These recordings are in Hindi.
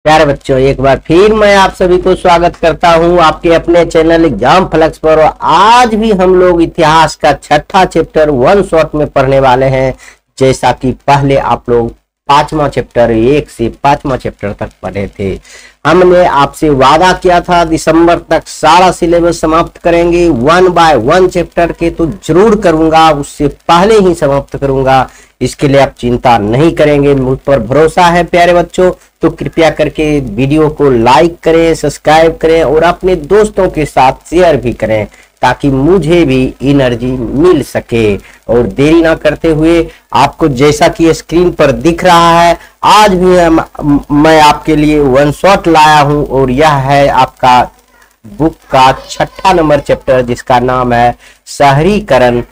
प्यारे बच्चों, एक बार फिर मैं आप सभी को स्वागत करता हूं आपके अपने चैनल एग्जाम फ्लक्स पर। और आज भी हम लोग इतिहास का छठा चैप्टर वन शॉट में पढ़ने वाले हैं। जैसा कि पहले आप लोग पांचवा चैप्टर 1 से 5वां चैप्टर तक पढ़े थे। हमने आपसे वादा किया था दिसंबर तक सारा सिलेबस समाप्त करेंगे। 1 बाय 1 चैप्टर के तो जरूर करूंगा, उससे पहले ही समाप्त करूंगा। इसके लिए आप चिंता नहीं करेंगे, मुझ पर भरोसा है प्यारे बच्चों। तो कृपया करके वीडियो को लाइक करें, सब्सक्राइब करें और अपने दोस्तों के साथ शेयर भी करें ताकि मुझे भी एनर्जी मिल सके। और देरी ना करते हुए आपको जैसा कि स्क्रीन पर दिख रहा है, आज भी मैं आपके लिए वन शॉट लाया हूं और यह है आपका बुक का छठा नंबर चैप्टर, जिसका नाम है शहरीकरण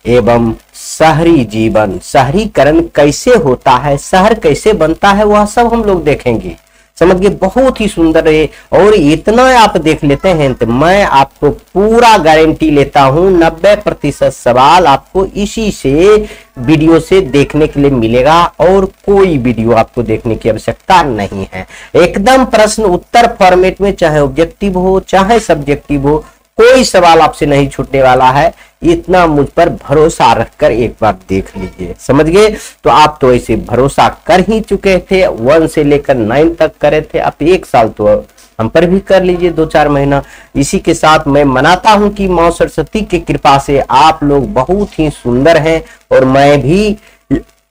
एवं शहरी जीवन। शहरीकरण कैसे होता है, शहर कैसे बनता है, वह सब हम लोग देखेंगे। समझिए, बहुत ही सुंदर है। और इतना आप देख लेते हैं तो मैं आपको पूरा गारंटी लेता हूं 90% सवाल आपको इसी से वीडियो से देखने के लिए मिलेगा और कोई वीडियो आपको देखने की आवश्यकता नहीं है। एकदम प्रश्न उत्तर फॉर्मेट में, चाहे ऑब्जेक्टिव हो चाहे सब्जेक्टिव हो, कोई सवाल आपसे नहीं छूटने वाला है। इतना मुझ पर भरोसा रखकर एक बार देख लीजिए। समझ गए? तो आप तो ऐसे भरोसा कर ही चुके थे, 1 से लेकर 9 तक करे थे। अब 1 साल तो हम पर भी कर लीजिए, 2-4 महीना। इसी के साथ मैं मनाता हूं कि मां सरस्वती की कृपा से आप लोग बहुत ही सुंदर हैं और मैं भी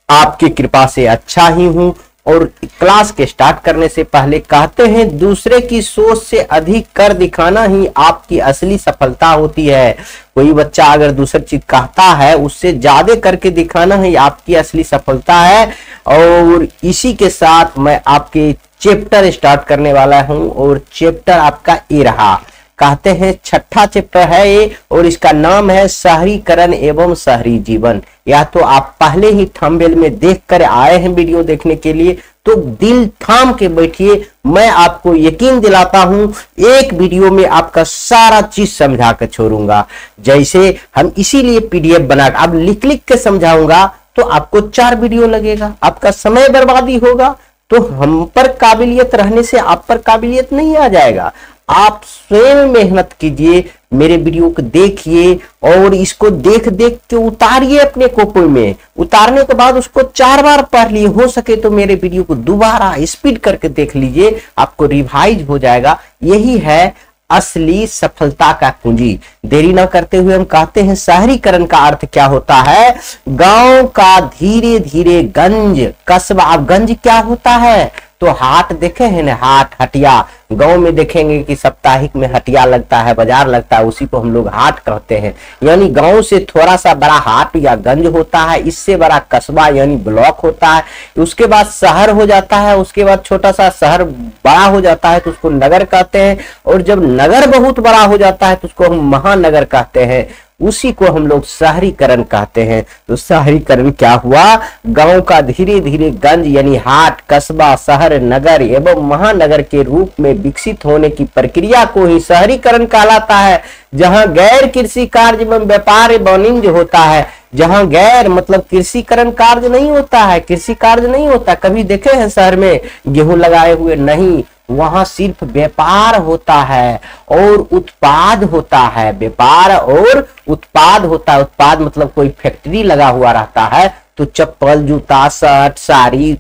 आपकी कृपा से अच्छा ही हूं। और क्लास के स्टार्ट करने से पहले कहते हैं, दूसरे की सोच से अधिक कर दिखाना ही आपकी असली सफलता होती है। कोई बच्चा अगर दूसरी चीज कहता है, उससे ज्यादा करके दिखाना ही आपकी असली सफलता है। और इसी के साथ मैं आपके चैप्टर स्टार्ट करने वाला हूं और चैप्टर आपका ये रहा। कहते हैं छठा चैप्टर है ये और इसका नाम है शहरीकरण एवं शहरी जीवन। या तो आप पहले ही थंबनेल में देखकर आए हैं वीडियो देखने के लिए, तो दिल थाम के बैठिए। मैं आपको यकीन दिलाता हूं एक वीडियो में आपका सारा चीज समझा कर छोड़ूंगा। जैसे हम इसीलिए पीडीएफ बना अब लिख लिख के समझाऊंगा तो आपको 4 वीडियो लगेगा, आपका समय बर्बादी होगा। तो हम पर काबिलियत रहने से आप पर काबिलियत नहीं आ जाएगा। आप स्वयं मेहनत कीजिए, मेरे वीडियो को देखिए और इसको देख देख के उतारिए अपने कॉपी में। उतारने के बाद उसको 4 बार पढ़ लिए, हो सके तो मेरे वीडियो को दोबारा स्पीड करके देख लीजिए, आपको रिवाइज हो जाएगा। यही है असली सफलता का कुंजी। देरी ना करते हुए हम कहते हैं शहरीकरण का अर्थ क्या होता है। गांव का धीरे धीरे गंज कस्बा। अब गंज क्या होता है तो हाट देखे हैं ना, हाट हटिया। गांव में देखेंगे कि साप्ताहिक में हटिया लगता है, बाजार लगता है, उसी को हम लोग हाट कहते हैं। यानी गांव से थोड़ा सा बड़ा हाट या गंज होता है, इससे बड़ा कस्बा यानी ब्लॉक होता है। उसके बाद शहर हो जाता है, उसके बाद छोटा सा शहर बड़ा हो जाता है तो उसको नगर कहते हैं। और जब नगर बहुत बड़ा हो जाता है तो उसको हम महानगर कहते हैं। उसी को हम लोग शहरीकरण कहते हैं। तो शहरीकरण क्या हुआ, गांव का धीरे धीरे गंज यानी हाट, कस्बा, शहर, नगर एवं महानगर के रूप में विकसित होने की प्रक्रिया को ही शहरीकरण कहलाता है। जहां गैर कृषि कार्य एवं व्यापार वाणिज्य होता है, जहां गैर मतलब कृषिकरण कार्य नहीं होता है, कृषि कार्य नहीं होता। कभी देखे हैं शहर में गेहूं लगाए हुए? नहीं, वहां सिर्फ व्यापार होता है और उत्पाद होता है। व्यापार और उत्पाद होता है। उत्पाद मतलब कोई फैक्ट्री लगा हुआ रहता है तो चप्पल, जूता, शर्ट, साड़ी,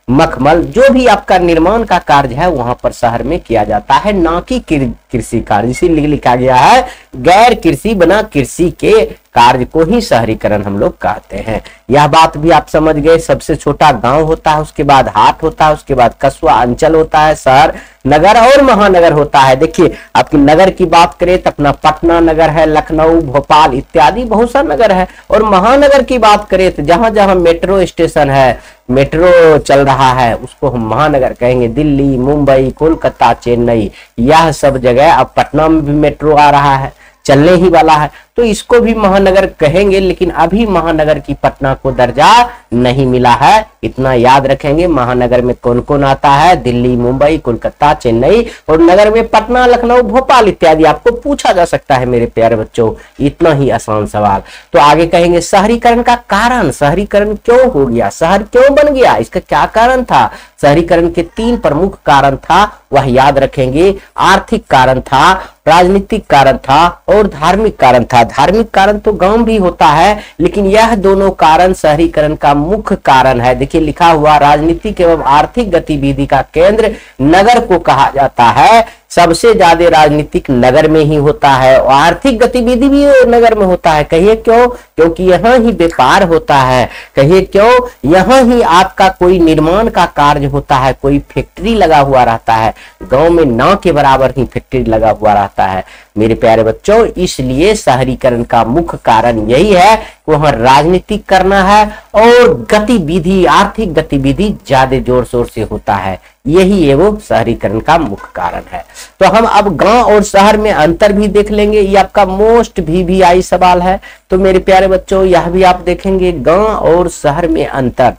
मखमल, जो भी आपका निर्माण का कार्य है वहां पर शहर में किया जाता है, ना कि कृषि कार्य। इसीलिए लिखा गया है गैर कृषि बना कृषि के कार्य को ही शहरीकरण हम लोग कहते हैं। यह बात भी आप समझ गए। सबसे छोटा गांव होता है, उसके बाद हाट होता है, उसके बाद कस्बा अंचल होता है, शहर, नगर और महानगर होता है। देखिए, आपकी नगर की बात करें तो अपना पटना नगर है, लखनऊ, भोपाल इत्यादि बहुत सा नगर है। और महानगर की बात करें तो जहां जहां मेट्रो स्टेशन है, मेट्रो चल रहा है, उसको हम महानगर कहेंगे। दिल्ली, मुंबई, कोलकाता, चेन्नई, यह सब जगह। अब पटना में भी मेट्रो आ रहा है, चलने ही वाला है। तो इसको भी महानगर कहेंगे, लेकिन अभी महानगर की पटना को दर्जा नहीं मिला है। इतना याद रखेंगे। महानगर में कौन कौन आता है? दिल्ली, मुंबई, कोलकाता, चेन्नई, और नगर में पटना, लखनऊ, भोपाल इत्यादि आपको पूछा जा सकता है मेरे प्यारे बच्चों। इतना ही आसान सवाल। तो आगे कहेंगे शहरीकरण का कारण। शहरीकरण क्यों हो गया? शहर क्यों बन गया? इसका क्या कारण था? शहरीकरण के 3 प्रमुख कारण था, वह याद रखेंगे। आर्थिक कारण था, राजनीतिक कारण था और धार्मिक कारण था। धार्मिक कारण तो गांव भी होता है, लेकिन यह दोनों कारण शहरीकरण का मुख्य कारण है। देखिए लिखा हुआ, राजनीतिक एवं आर्थिक गतिविधि का केंद्र नगर को कहा जाता है। सबसे ज्यादा राजनीतिक नगर में ही होता है और आर्थिक गतिविधि भी नगर में होता है। कहिए क्यों? क्योंकि यहाँ ही व्यापार होता है। कहिए क्यों? यहाँ ही आपका कोई निर्माण का कार्य होता है, कोई फैक्ट्री लगा हुआ रहता है। गांव में ना के बराबर ही फैक्ट्री लगा हुआ रहता है मेरे प्यारे बच्चों। इसलिए शहरीकरण का मुख्य कारण यही है कि वहां राजनीतिक करना है और गतिविधि, आर्थिक गतिविधि ज्यादा जोर शोर से होता है। यही है वो शहरीकरण का मुख्य कारण है। तो हम अब गांव और शहर में अंतर भी देख लेंगे। ये आपका मोस्ट VVI सवाल है। तो मेरे प्यारे बच्चों यह भी आप देखेंगे, गांव और शहर में अंतर।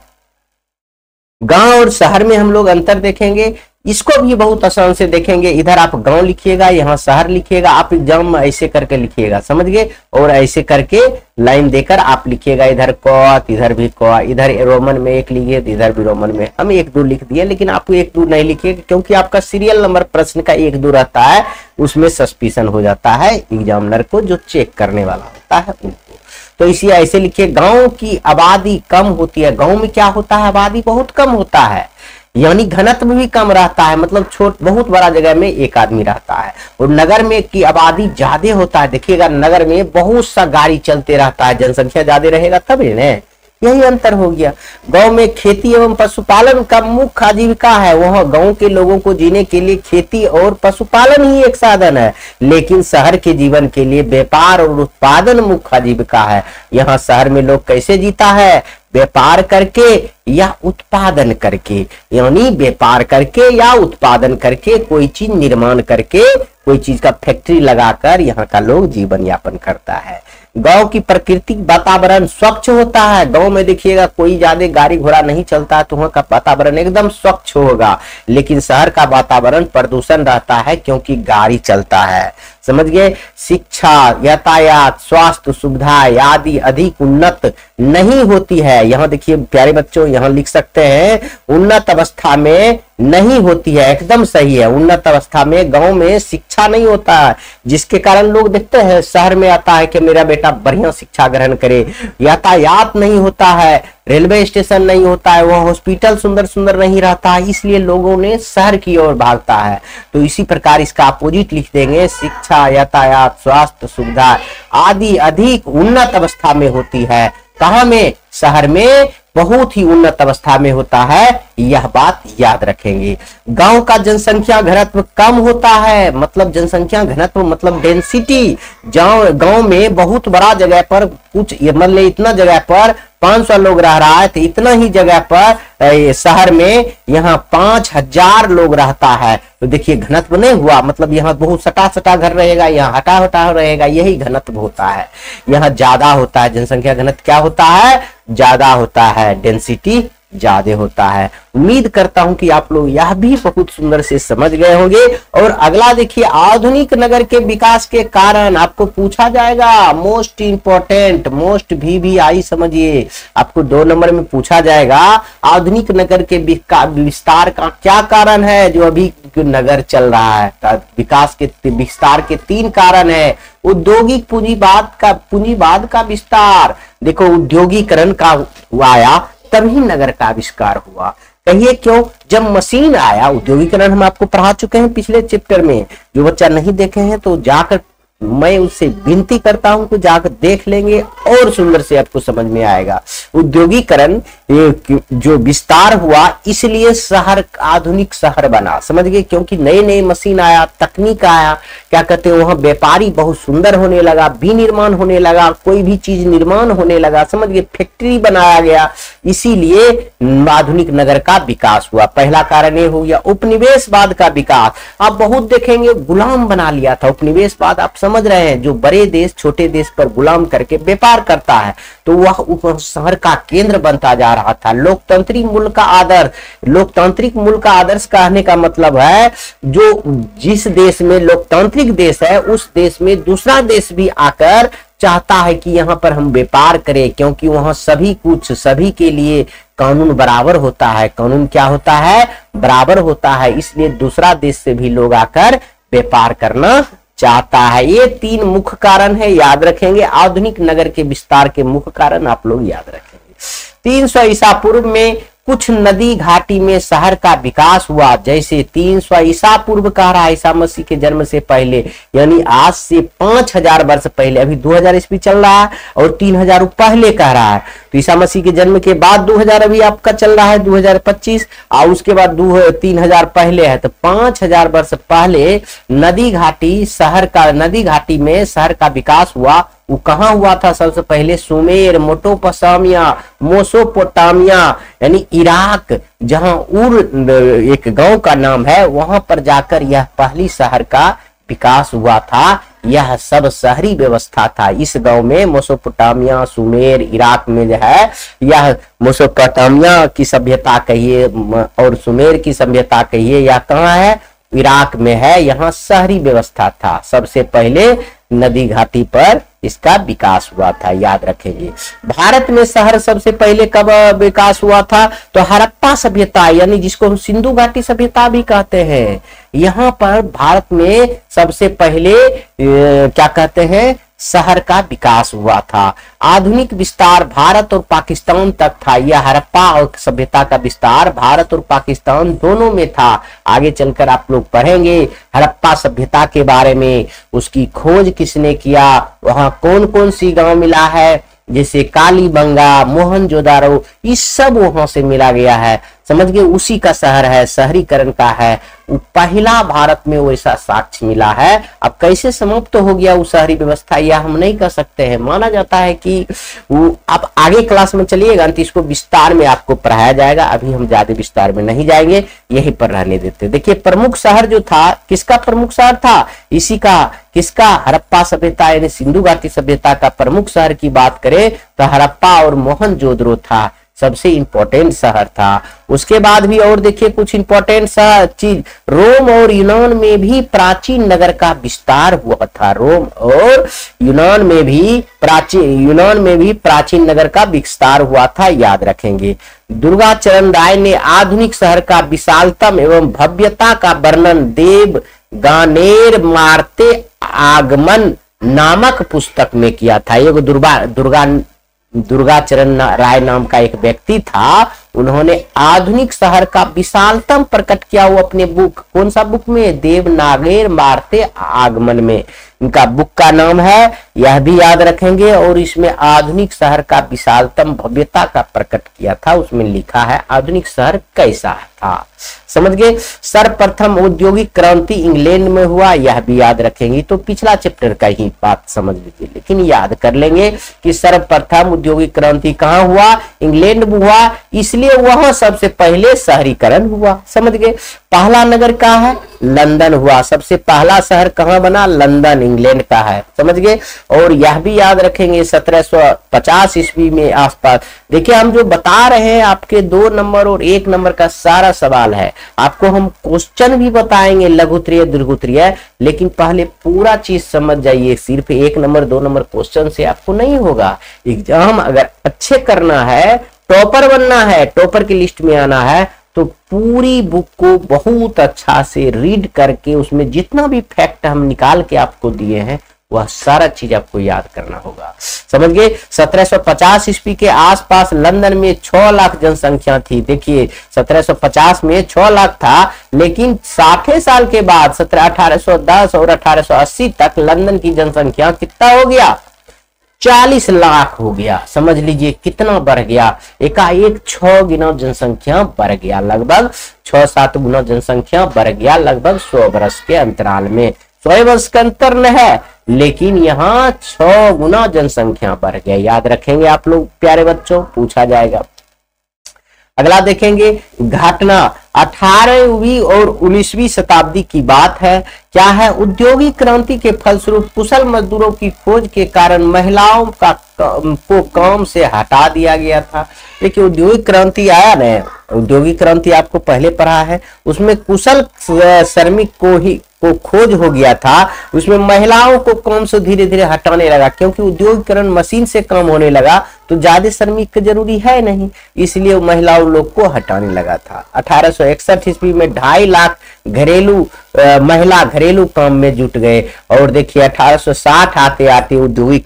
गांव और शहर में हम लोग अंतर देखेंगे। इसको भी बहुत आसान से देखेंगे। इधर आप गांव लिखिएगा, यहाँ शहर लिखिएगा। आप एग्जाम में ऐसे करके लिखिएगा, समझ गए? और ऐसे करके लाइन देकर आप लिखिएगा। इधर क, इधर भी क, इधर रोमन में 1 लिखिए, इधर भी रोमन में हम 1-2 लिख दिए, लेकिन आपको 1-2 नहीं लिखिएगा, क्योंकि आपका सीरियल नंबर प्रश्न का 1-2 रहता है, उसमें सस्पिशन हो जाता है एग्जामिनर को, जो चेक करने वाला होता है उनको। तो इसी ऐसे लिखिए, गांव की आबादी कम होती है। गांव में क्या होता है? आबादी बहुत कम होता है, यानी घनत्व भी कम रहता है। मतलब बहुत बड़ा जगह में एक आदमी रहता है। और नगर में की आबादी ज्यादा होता है। देखिएगा नगर में बहुत सा गाड़ी चलते रहता है, जनसंख्या ज्यादा रहेगा तब ना। यही अंतर हो गया। गांव में खेती एवं पशुपालन का मुख्य आजीविका है। वह गांव के लोगों को जीने के लिए खेती और पशुपालन ही एक साधन है, लेकिन शहर के जीवन के लिए व्यापार और उत्पादन मुख्य आजीविका है। यहाँ शहर में लोग कैसे जीता है? व्यापार करके या उत्पादन करके, यानी व्यापार करके या उत्पादन करके, कोई चीज निर्माण करके, कोई चीज का फैक्ट्री लगाकर यहाँ का लोग जीवन यापन करता है। गांव की प्राकृतिक वातावरण स्वच्छ होता है। गांव में देखिएगा कोई ज्यादा गाड़ी घोड़ा नहीं चलता है, तो वहां का वातावरण एकदम स्वच्छ होगा। लेकिन शहर का वातावरण प्रदूषण रहता है, क्योंकि गाड़ी चलता है। समझ गए? शिक्षा, यातायात, स्वास्थ्य सुविधा आदि अधिक उन्नत नहीं होती है। यहाँ देखिए प्यारे बच्चों, यहाँ लिख सकते हैं उन्नत अवस्था में नहीं होती है। एकदम सही है। उन्नत अवस्था में गांव में शिक्षा नहीं होता है, जिसके कारण लोग देखते हैं शहर में आता है कि मेरा बेटा बढ़िया शिक्षा ग्रहण करे। यातायात नहीं होता है, रेलवे स्टेशन नहीं होता है, वह हॉस्पिटल सुंदर सुंदर नहीं रहता है, इसलिए लोगों ने शहर की ओर भागता है। तो इसी प्रकार इसका अपोजिट लिख देंगे, शिक्षा, यातायात, स्वास्थ्य सुविधा आदि अधिक उन्नत अवस्था में होती है। कहाँ में? शहर में बहुत ही उन्नत अवस्था में होता है। यह बात याद रखेंगे। गांव का जनसंख्या घनत्व कम होता है। मतलब जनसंख्या घनत्व मतलब डेंसिटी। गांव में बहुत बड़ा जगह पर कुछ मतलब इतना जगह पर 500 लोग रह रहा है, तो इतना ही जगह पर शहर में यहाँ 5000 लोग रहता है। तो देखिए घनत्व नहीं हुआ, मतलब यहाँ बहुत सटा सटा घर रहेगा, यहाँ हटा हटा रहेगा, यही घनत्व होता है। यहाँ ज्यादा होता है जनसंख्या घनत्व। क्या होता है? ज्यादा होता है, डेंसिटी ज्यादा होता है। उम्मीद करता हूं कि आप लोग यह भी बहुत सुंदर से समझ गए होंगे। और अगला देखिए, आधुनिक नगर के विकास के कारण आपको पूछा जाएगा। मोस्ट इंपोर्टेंट, मोस्ट VVI समझिए, आपको 2 नंबर में पूछा जाएगा। आधुनिक नगर के विस्तार का क्या कारण है? जो अभी नगर चल रहा है, विकास के विस्तार के 3 कारण है। औद्योगिक पूंजीवाद का विस्तार। देखो उद्योगीकरण का आया तभी नगर का आविष्कार हुआ। कहिए क्यों? जब मशीन आया, उद्योगीकरण हम आपको पढ़ा चुके हैं पिछले चैप्टर में। जो बच्चा नहीं देखे हैं तो जाकर, मैं उससे विनती करता हूं कि जाकर देख लेंगे और सुंदर से आपको समझ में आएगा। उद्योगीकरण जो विस्तार हुआ, इसलिए शहर आधुनिक शहर बना। समझ गए? क्योंकि नई नई मशीन आया, तकनीक आया, क्या कहते हैं, वहां व्यापारी बहुत सुंदर होने लगा, विनिर्माण होने लगा, कोई भी चीज निर्माण होने लगा। समझ गए? फैक्ट्री बनाया गया, इसीलिए आधुनिक नगर का विकास हुआ। पहला कारण ये हो गया। उपनिवेशवाद का विकास। आप बहुत देखेंगे गुलाम बना लिया था उपनिवेशवाद। आप समझ समझ रहे हैं, जो बड़े देश छोटे देश पर गुलाम करके व्यापार करता है, तो वह शहर का केंद्र बनता जा रहा था। लोकतांत्रिक मूल्य का आदर्श, लोकतांत्रिक मूल्य का आदर्श कहने का मतलब है जो जिस देश में लोकतांत्रिक देश है उस देश में दूसरा देश भी आकर चाहता है कि यहाँ पर हम व्यापार करें, क्योंकि वहां सभी के लिए कानून बराबर होता है। कानून क्या होता है? बराबर होता है। इसलिए दूसरा देश से भी लोग आकर व्यापार करना चाहता है। ये 3 मुख्य कारण है, याद रखेंगे। आधुनिक नगर के विस्तार के मुख्य कारण आप लोग याद रखेंगे। 300 ईसा पूर्व में कुछ नदी घाटी में शहर का विकास हुआ। जैसे 300 ईसा पूर्व कह रहा है, ईसा मसीह के जन्म से पहले, यानी आज से 5000 वर्ष पहले। अभी 2000 ईस्वी चल रहा है और 3000 पहले कह रहा है, तो ईसा मसीह के जन्म के बाद 2000 अभी आपका चल रहा है 2025, और उसके बाद 3000 पहले है, तो 5000 वर्ष पहले नदी घाटी में शहर का विकास हुआ। वो कहाँ हुआ था? सबसे पहले सुमेर, मोसोपोटामिया यानी इराक, जहां उर एक गांव का नाम है, वहां पर जाकर यह पहली शहर का विकास हुआ था। यह सब शहरी व्यवस्था था। इस गांव में मोसोपोटामिया, सुमेर, इराक में जो है, यह मोसोपोटामिया की सभ्यता कहिए और सुमेर की सभ्यता कहिए, यह कहाँ है? इराक में है। यहाँ शहरी व्यवस्था था। सबसे पहले नदी घाटी पर इसका विकास हुआ था, याद रखेंगे। भारत में शहर सबसे पहले कब विकास हुआ था? तो हड़प्पा सभ्यता, यानी जिसको हम सिंधु घाटी सभ्यता भी कहते हैं, यहाँ पर भारत में सबसे पहले क्या कहते हैं? शहर का विकास हुआ था। आधुनिक विस्तार भारत और पाकिस्तान तक था। यह हड़प्पा और सभ्यता का विस्तार भारत और पाकिस्तान दोनों में था। आगे चलकर आप लोग पढ़ेंगे हड़प्पा सभ्यता के बारे में, उसकी खोज किसने किया, वहां कौन कौन सी गांव मिला है, जैसे कालीबंगा, मोहनजोदारो, ये सब वहां से मिला गया है। समझ गए? उसी का शहर है, शहरीकरण का है। पहला भारत में वैसा साक्ष्य मिला है। अब कैसे समाप्त हो गया वो शहरी व्यवस्था, यह हम नहीं कह सकते हैं। माना जाता है कि वो, अब आगे क्लास में चलिएगा तो इसको विस्तार में आपको पढ़ाया जाएगा। अभी हम ज्यादा विस्तार में नहीं जाएंगे, यहीं पर रहने देते। देखिए, प्रमुख शहर जो था, किसका प्रमुख शहर था? इसी का, किसका? हड़प्पा सभ्यता यानी सिंधु घाटी सभ्यता का प्रमुख शहर की बात करें तो हड़प्पा और मोहनजोदड़ो था, सबसे इंपॉर्टेंट शहर था। उसके बाद भी और देखिए कुछ इंपॉर्टेंट चीज, रोम और यूनान में भी प्राचीन नगर का विस्तार हुआ था। रोम और यूनान में भी प्राचीन नगर का विस्तार हुआ था, याद रखेंगे। दुर्गाचरण राय ने आधुनिक शहर का विशालतम एवं भव्यता का वर्णन देव गानेर मारते आगमन नामक पुस्तक में किया था। ये दुर्गाचरण राय नाम का एक व्यक्ति था, उन्होंने आधुनिक शहर का विशालतम प्रकट किया वो अपने बुक, कौन सा बुक में? देवनागेर मारते आगमन में। इनका बुक का नाम है, यह भी याद रखेंगे। और इसमें आधुनिक शहर का विशालतम भव्यता का प्रकट किया था, उसमें लिखा है आधुनिक शहर कैसा था। समझ गए? सर्वप्रथम औद्योगिक क्रांति इंग्लैंड में हुआ, यह भी याद रखेंगे। तो पिछला चैप्टर का ही बात समझ लीजिए, लेकिन याद कर लेंगे कि सर्वप्रथम औद्योगिक क्रांति कहाँ हुआ? इंग्लैंड में हुआ, इसलिए वहां सबसे पहले शहरीकरण हुआ। समझ गए? पहला नगर कहाँ है? लंदन हुआ। सबसे पहला शहर कहाँ बना? लंदन, इंग्लैंड का है। समझ गए? और यह भी याद रखेंगे 1750 ईस्वी में आसपास। देखिए, हम जो बता रहे हैं आपके 2 नंबर और 1 नंबर का सारा सवाल है। आपको हम क्वेश्चन भी बताएंगे, लघुत्तरीय दीर्घोत्तरीय, लेकिन पहले पूरा चीज समझ जाइए। सिर्फ 1 नंबर 2 नंबर क्वेश्चन से आपको नहीं होगा। एग्जाम अगर अच्छे करना है, टॉपर बनना है, टॉपर की लिस्ट में आना है, तो पूरी बुक को बहुत अच्छा से रीड करके उसमें जितना भी फैक्ट हम निकाल के आपको दिए हैं वह सारा चीज आपको याद करना होगा। समझ गए? 1750 ईस्वी के आसपास लंदन में 6 लाख जनसंख्या थी। देखिए, 1750 में 6 लाख था, लेकिन 60 साल के बाद 1810 और 1880 तक लंदन की जनसंख्या कितना हो गया? 40 लाख हो गया। समझ लीजिए कितना बढ़ गया। एकाएक 6 गुना जनसंख्या बढ़ गया, लगभग 6-7 गुना जनसंख्या बढ़ गया, लगभग 100 वर्ष के अंतराल में। 100 वर्ष का अंतर न है, लेकिन यहाँ 6 गुना जनसंख्या बढ़ गया। याद रखेंगे आप लोग प्यारे बच्चों, पूछा जाएगा। अगला देखेंगे घटना 18वीं और 19वीं शताब्दी की बात है। क्या है, औद्योगिक क्रांति के फलस्वरूप कुशल मजदूरों की खोज के कारण महिलाओं को काम से हटा दिया गया था। देखिए औद्योगिक क्रांति आया ना, औद्योगिक क्रांति आपको पहले पढ़ा है, उसमें कुशल श्रमिक को खोज हो गया था, उसमें महिलाओं को काम से धीरे धीरे हटाने लगा, क्योंकि उद्योगीकरण मशीन से काम होने लगा तो ज्यादा श्रमिक जरूरी है नहीं, इसलिए महिलाओं लोग को हटाने लगा था। 1861 ईस्वी में 2.5 लाख महिला घरेलू काम में जुट गए। और देखिए 1860 आते आते औद्योगिक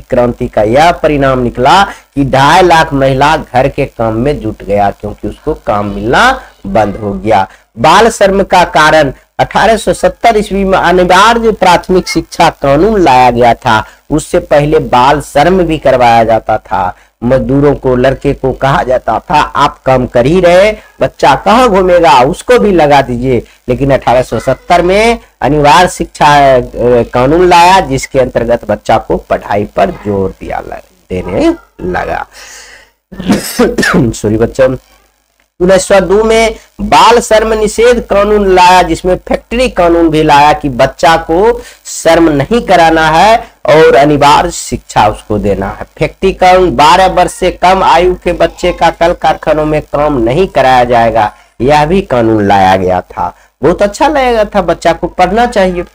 क्रांति का यह परिणाम निकला कि 2.5 लाख महिला घर के काम में जुट गया, क्योंकि उसको काम मिलना बंद हो गया। बाल श्रम का कारण 1870 ईस्वी में अनिवार्य प्राथमिक शिक्षा कानून लाया गया था। उससे पहले बाल श्रम भी करवाया जाता था। मजदूरों को, लड़के को कहा जाता था आप काम कर ही रहे, बच्चा कहाँ घूमेगा, उसको भी लगा दीजिए। लेकिन 1870 में अनिवार्य शिक्षा कानून लाया, जिसके अंतर्गत बच्चा को पढ़ाई पर जोर देने लगा। सॉरी बच्चों, 1902 में बाल श्रम निषेध कानून लाया, जिसमें फैक्ट्री कानून भी लाया कि बच्चा को श्रम नहीं कराना है और अनिवार्य शिक्षा उसको देना है। फैक्ट्री कानून 12 वर्ष से कम आयु के बच्चे का कल कारखानों में काम नहीं कराया जाएगा, यह भी कानून लाया गया था। बहुत अच्छा लगेगा था, बच्चा को पढ़ना चाहिए।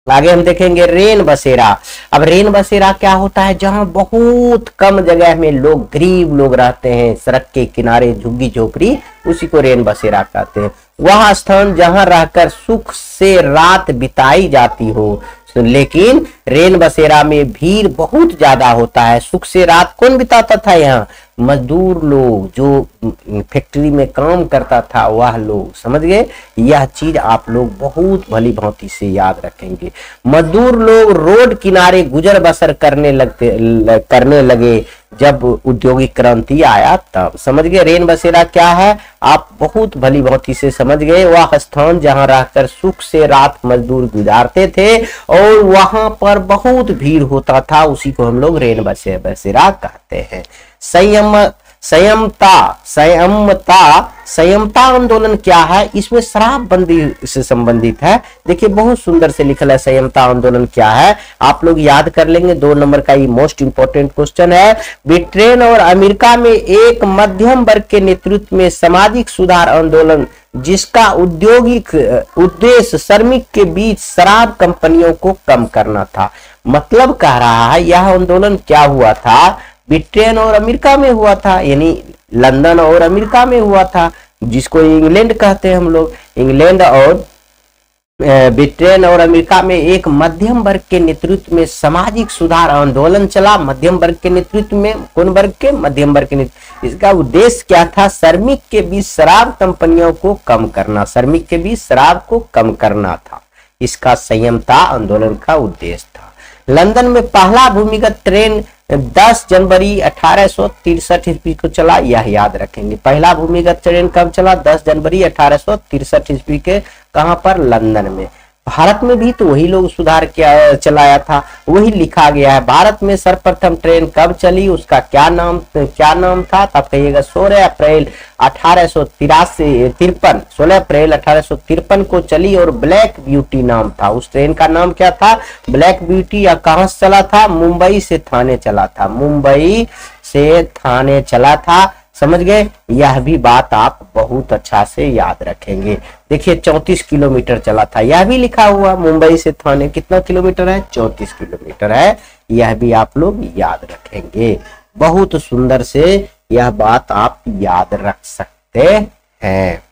आगे हम देखेंगे रेन बसेरा। अब रेन बसेरा क्या होता है, जहां बहुत कम जगह में लोग, गरीब लोग रहते हैं, सड़क के किनारे झुग्गी झोपड़ी, उसी को रेन बसेरा कहते हैं। वह स्थान जहां रहकर सुख से रात बिताई जाती हो, लेकिन रेन बसेरा में भीड़ बहुत ज्यादा होता है। सुख से रात कौन बिताता था यहाँ, मजदूर लोग, जो फैक्ट्री में काम करता था वह लोग, समझ गए। यह चीज आप लोग बहुत भली भांति से याद रखेंगे। मजदूर लोग रोड किनारे गुजर बसर करने लगे जब औद्योगिक क्रांति आया तब, समझ गए। रेन बसेरा क्या है आप बहुत भली भांति से समझ गए। वह स्थान जहां रहकर सुख से रात मजदूर गुजारते थे और वहां पर बहुत भीड़ होता था, उसी को हम लोग रेन बसेरा कहते हैं। संयमता आंदोलन क्या है, इसमें शराबबंदी से संबंधित है। देखिए बहुत सुंदर से लिखा है संयमता आंदोलन क्या है, आप लोग याद कर लेंगे। 2 नंबर का ये मोस्ट इंपोर्टेंट क्वेश्चन है। ब्रिटेन और अमेरिका में एक मध्यम वर्ग के नेतृत्व में सामाजिक सुधार आंदोलन, जिसका औद्योगिक उद्देश्य श्रमिक के बीच शराब कंपनियों को कम करना था। मतलब कह रहा है यह आंदोलन क्या हुआ था, ब्रिटेन और अमेरिका में हुआ था, यानी लंदन और अमेरिका में हुआ था, जिसको इंग्लैंड कहते हैं हम लोग। इंग्लैंड और ब्रिटेन और अमेरिका में एक मध्यम वर्ग के नेतृत्व में सामाजिक सुधार आंदोलन चला। मध्यम वर्ग के नेतृत्व में, कौन वर्ग के, मध्यम वर्ग के नेतृत्व। इसका उद्देश्य क्या था, श्रमिक के बीच शराब कंपनियों को कम करना, श्रमिक के बीच शराब को कम करना था, इसका संयमता आंदोलन का उद्देश्य था। लंदन में पहला भूमिगत ट्रेन 10 जनवरी 1863 ईस्वी को चला, यह याद रखेंगे। पहला भूमिगत ट्रेन कब चला, 10 जनवरी 1863 ईस्वी के, कहां पर, लंदन में। भारत में भी तो वही लोग सुधार किया चलाया था, वही लिखा गया है। भारत में सर्वप्रथम ट्रेन कब चली, उसका क्या नाम था, तब कहिएगा 16 अप्रैल 1853, 16 अप्रैल 1853 को चली और ब्लैक ब्यूटी नाम था। उस ट्रेन का नाम क्या था, ब्लैक ब्यूटी। या कहां से चला था, मुंबई से थाने चला था, मुंबई से थाने चला था, समझ गए। यह भी बात आप बहुत अच्छा से याद रखेंगे। देखिए 34 किलोमीटर चला था, यह भी लिखा हुआ, मुंबई से थाने कितना किलोमीटर है, 34 किलोमीटर है, यह भी आप लोग याद रखेंगे। बहुत सुंदर से यह बात आप याद रख सकते हैं।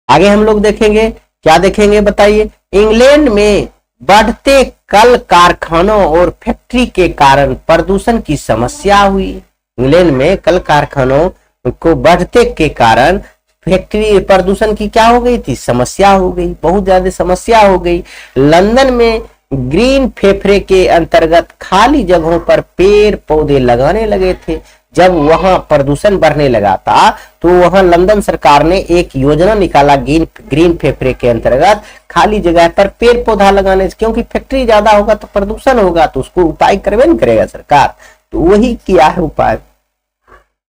आगे हम लोग देखेंगे, क्या देखेंगे बताइए। इंग्लैंड में बढ़ते कल कारखानों और फैक्ट्री के कारण प्रदूषण की समस्या हुई। इंग्लैंड में कल कारखानों को बढ़ते के कारण फैक्ट्री प्रदूषण की क्या हो गई थी, समस्या हो गई, बहुत ज्यादा समस्या हो गई। लंदन में ग्रीन फेफरे के अंतर्गत खाली जगहों पर पेड़ पौधे लगाने लगे थे। जब वहां प्रदूषण बढ़ने लगा था तो वहां लंदन सरकार ने एक योजना निकाला ग्रीन फेफरे के अंतर्गत खाली जगह पर पेड़ पौधा लगाने से, क्योंकि फैक्ट्री ज्यादा होगा तो प्रदूषण होगा, तो उसको उपाय करवे नहीं करेगा सरकार, तो वही किया है उपाय।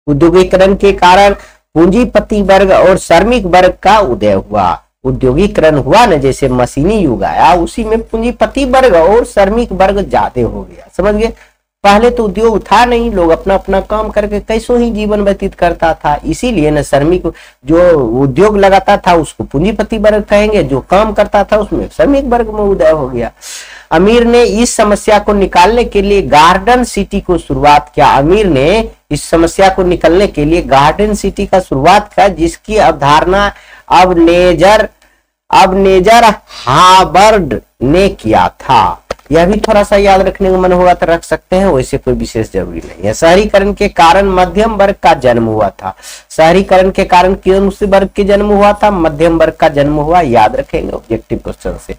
औद्योगिकरण के कारण पूंजीपति वर्ग और श्रमिक वर्ग का उदय हुआ, उद्योगीकरण हुआ न, जैसे मशीनी युग आया, उसी में पूंजीपति वर्ग और श्रमिक वर्ग ज्यादा हो गया। समझ गए? पहले तो उद्योग था नहीं, लोग अपना अपना काम करके कैसो ही जीवन व्यतीत करता था, इसीलिए न श्रमिक जो उद्योग लगाता था उसको पूंजीपति वर्ग कहेंगे, जो काम करता था उसमें श्रमिक वर्ग में उदय हो गया। अमीर ने इस समस्या को निकालने के लिए गार्डन सिटी को शुरुआत किया। अमीर ने इस समस्या को निकालने के लिए गार्डन सिटी का शुरुआत किया, जिसकी अवधारणा अब नेजर हार्वर्ड ने किया था। यह भी थोड़ा सा याद रखने का मन होगा तो रख सकते हैं, वैसे कोई विशेष जरूरी नहीं है। शहरीकरण के कारण मध्यम वर्ग का जन्म हुआ था। शहरीकरण के कारण कौन से वर्ग के जन्म हुआ था? मध्यम वर्ग का जन्म हुआ, याद रखेंगे ऑब्जेक्टिव क्वेश्चन से।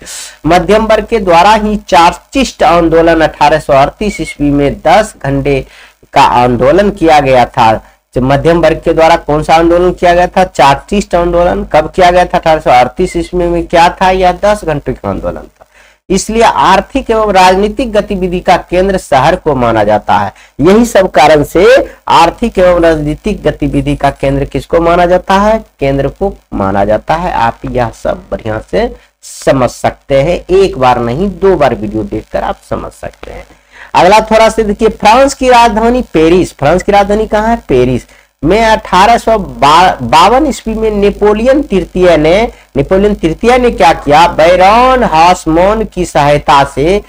मध्यम वर्ग के द्वारा ही चार्टिस्ट आंदोलन 1838 ईस्वी में 10 घंटे का आंदोलन किया गया था। मध्यम वर्ग के द्वारा कौन सा आंदोलन किया गया था? चार्टिस्ट आंदोलन। कब किया गया था? 1838 ईस्वी में। क्या था यह? 10 घंटे का आंदोलन था। इसलिए आर्थिक एवं राजनीतिक गतिविधि का केंद्र शहर को माना जाता है। यही सब कारण से आर्थिक एवं राजनीतिक गतिविधि का केंद्र किसको माना जाता है? केंद्र को माना जाता है। आप यह सब बढ़िया से समझ सकते हैं, एक बार नहीं 2 बार वीडियो देखकर आप समझ सकते हैं। अगला थोड़ा सा देखिए, फ्रांस की राजधानी पेरिस। फ्रांस की राजधानी कहाँ है? पेरिस में 1852 ईस्वी में नेपोलियन तृतीय ने क्या किया? बैरन हासमोन की सहायता से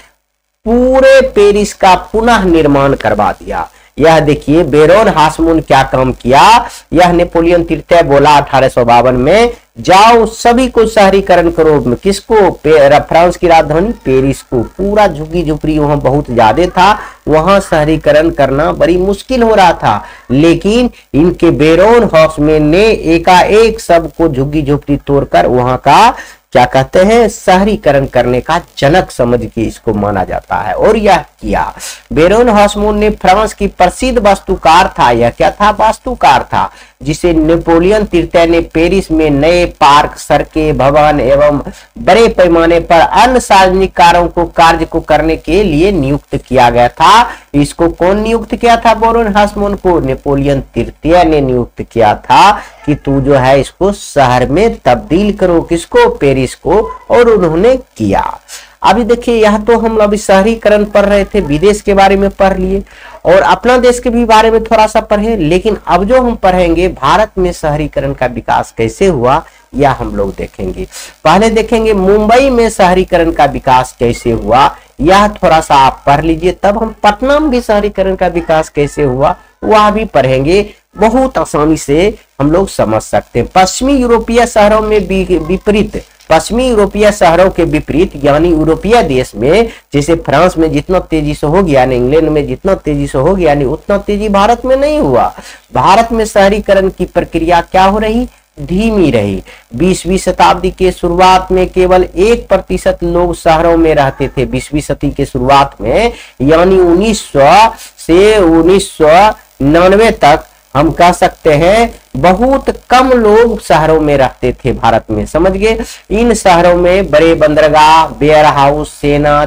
पूरे पेरिस का पुनः निर्माण करवा दिया। यह देखिए बैरन हासमोन क्या काम किया, यह नेपोलियन तृतीय बोला 1852 में, जाओ सभी को शहरीकरण करो। किसको? फ्रांस की राजधानी पेरिस को। पूरा झुग्गी झुपड़ी वहां बहुत ज्यादा था, वहां शहरीकरण करना बड़ी मुश्किल हो रहा था, लेकिन इनके बैरन हासमोन ने एकाएक सबको झुग्गी झुपड़ी तोड़कर वहां का क्या कहते हैं? शहरीकरण करने का जनक समझ के इसको माना जाता है, और यह किया। बैरन हासमोन ने फ्रांस की प्रसिद्ध वास्तुकार था। यह क्या था? वास्तुकार था, जिसे नेपोलियन तृतीय ने पेरिस में नए पार्क, सड़कें, भवन एवं बड़े पैमाने पर अन्य सार्वजनिक कार्य को करने के लिए नियुक्त किया गया था। इसको कौन नियुक्त किया था? बैरन हासमोन को नेपोलियन तृतीय ने नियुक्त किया था कि तू जो है इसको शहर में तब्दील करो। किसको? पेरिस को। और उन्होंने किया। अभी देखिए, यह तो हम अभी शहरीकरण पढ़ रहे थे, विदेश के बारे में पढ़ लिए और अपना देश के भी बारे में थोड़ा सा पढ़े, लेकिन अब जो हम पढ़ेंगे भारत में शहरीकरण का विकास कैसे हुआ यह हम लोग देखेंगे। पहले देखेंगे मुंबई में शहरीकरण का विकास कैसे हुआ, यह थोड़ा सा आप पढ़ लीजिए, तब हम पटना में भी शहरीकरण का विकास कैसे हुआ वह भी पढ़ेंगे। बहुत आसानी से हम लोग समझ सकते हैं। पश्चिमी यूरोपीय शहरों में विपरीत, पश्चिमी यूरोपीय शहरों के विपरीत, यानी यूरोपीय देश में जैसे फ्रांस में जितना तेजी से हो गया, इंग्लैंड में जितना तेजी से हो गया, उतना तेजी भारत में नहीं हुआ। भारत में शहरीकरण की प्रक्रिया क्या हो रही? धीमी रही। 20वीं शताब्दी के शुरुआत में केवल 1% लोग शहरों में रहते थे। 20वीं सदी के शुरुआत में, यानी 1900 से 1999 तक हम कह सकते हैं बहुत कम लोग शहरों में रहते थे भारत में। समझ गए? इन शहरों में बड़े बंदरगाह, वेयर हाउस, सेना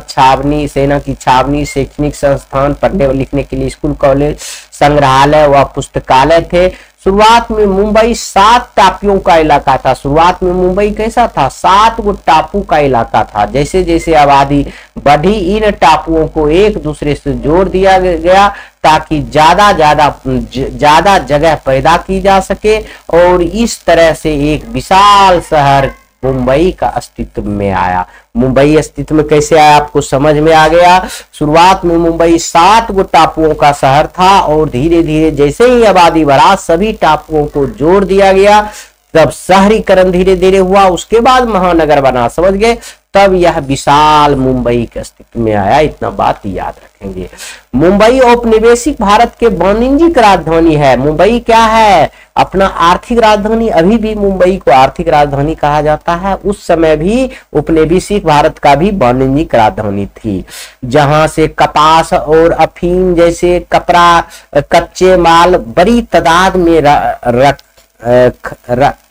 की छावनी, शैक्षणिक संस्थान, पढ़ने लिखने के लिए स्कूल, कॉलेज, संग्रहालय व पुस्तकालय थे। शुरुआत में मुंबई 7 टापुओं का इलाका था। शुरुआत में मुंबई कैसा था? 7 गो टापू का इलाका था। जैसे जैसे आबादी बढ़ी, इन टापुओं को एक दूसरे से जोड़ दिया गया ताकि ज्यादा जगह पैदा की जा सके, और इस तरह से एक विशाल शहर मुंबई का अस्तित्व में आया। मुंबई अस्तित्व में कैसे आया आपको समझ में आ गया। शुरुआत में मुंबई 7 गो टापुओं का शहर था, और धीरे धीरे जैसे ही आबादी बढ़ा सभी टापुओं को जोड़ दिया गया, तब शहरीकरण धीरे धीरे हुआ, उसके बाद महानगर बना। समझ गए? तब यह विशाल मुंबई के अस्तित्व में आया। इतना बात याद रखेंगे। मुंबई औपनिवेशिक भारत के वाणिज्यिक राजधानी है। मुंबई क्या है? अपना आर्थिक राजधानी। अभी भी मुंबई को आर्थिक राजधानी कहा जाता है। उस समय भी औपनिवेशिक भारत का भी वाणिज्यिक राजधानी थी, जहां से कपास और अफीम जैसे कच्चे माल बड़ी तादाद में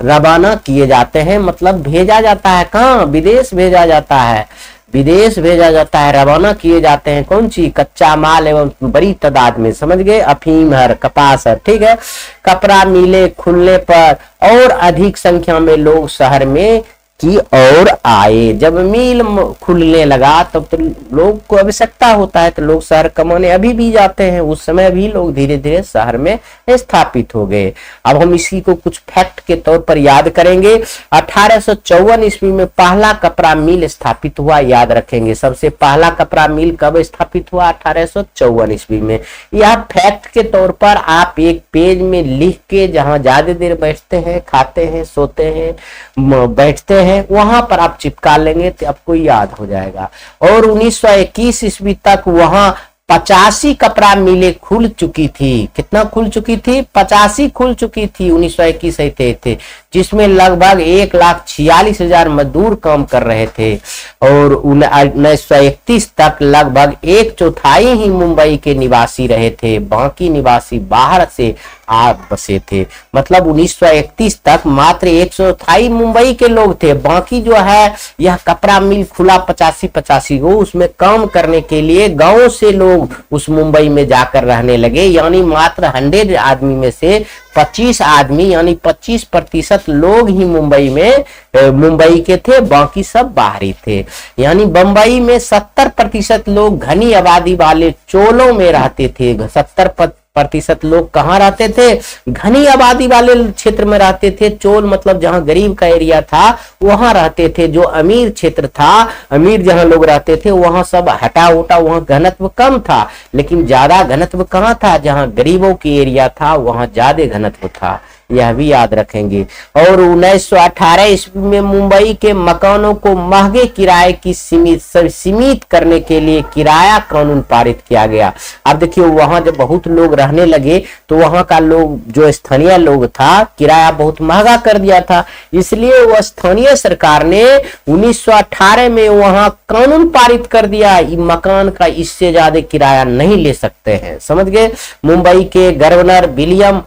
रवाना किए जाते हैं, मतलब भेजा जाता है। कहाँ? विदेश भेजा जाता है। विदेश भेजा जाता है, रवाना किए जाते हैं कौन सी कच्चा माल एवं बड़ी तादाद में, समझ गए, अफीम है, कपास है, ठीक है। कपड़ा मिलें खुलने पर और अधिक संख्या में लोग शहर में की ओर आए। जब मिल खुलने लगा तब तो लोग को आवश्यकता होता है तो लोग शहर कमाने अभी भी जाते हैं, उस समय भी लोग धीरे धीरे शहर में स्थापित हो गए। अब हम इसी को कुछ फैक्ट के तौर पर याद करेंगे। 1854 ईस्वी में पहला कपड़ा मिल स्थापित हुआ, याद रखेंगे। सबसे पहला कपड़ा मिल कब स्थापित हुआ? 1854 ईस्वी में। यह फैक्ट के तौर पर आप एक पेज में लिख के, जहां ज्यादा देर बैठते हैं, खाते हैं, सोते हैं, बैठते हैं, वहां पर आप चिपका लेंगे तो आपको याद हो जाएगा। और 1921 ईस्वी तक वहां 85 कपड़ा मिलें खुल चुकी थी। कितना खुल चुकी थी? 85 खुल चुकी थी 1921 थे, जिसमें लगभग 1,46,000 मजदूर काम कर रहे थे। और 1931 तक लगभग 1/4 ही मुंबई के निवासी रहे थे, बाकी निवासी बाहर से आ बसे थे। मतलब 1931 तक मात्र 1/4 मुंबई के लोग थे, बाकी जो है यह कपड़ा मिल खुला 85 को, उसमें काम करने के लिए गांव से लोग उस मुंबई में जाकर रहने लगे। यानी मात्र 100 आदमी में से 25 आदमी यानी 25% लोग ही मुंबई के थे, बाकी सब बाहरी थे। यानी बंबई में 70% लोग घनी आबादी वाले चोलों में रहते थे। 70% लोग कहाँ रहते थे? घनी आबादी वाले क्षेत्र में रहते थे। चोल मतलब जहां गरीब का एरिया था वहां रहते थे। जो अमीर क्षेत्र था, अमीर जहां लोग रहते थे, वहां सब हटा उटा, वहां घनत्व कम था। लेकिन ज्यादा घनत्व कहाँ था? जहां गरीबों की एरिया था वहां ज्यादा घनत्व था, यह भी याद रखेंगे। और 1918 ईस्वी में मुंबई के मकानों को महंगे किराए की सीमित करने के लिए किराया कानून पारित किया गया। अब देखिए, वहां जब बहुत लोग रहने लगे तो वहां का लोग, जो स्थानीय लोग था, किराया बहुत महंगा कर दिया था। इसलिए वह स्थानीय सरकार ने 1918 में वहां कानून पारित कर दिया, मकान का इससे ज्यादा किराया नहीं ले सकते हैं, समझ गए। मुंबई के गवर्नर विलियम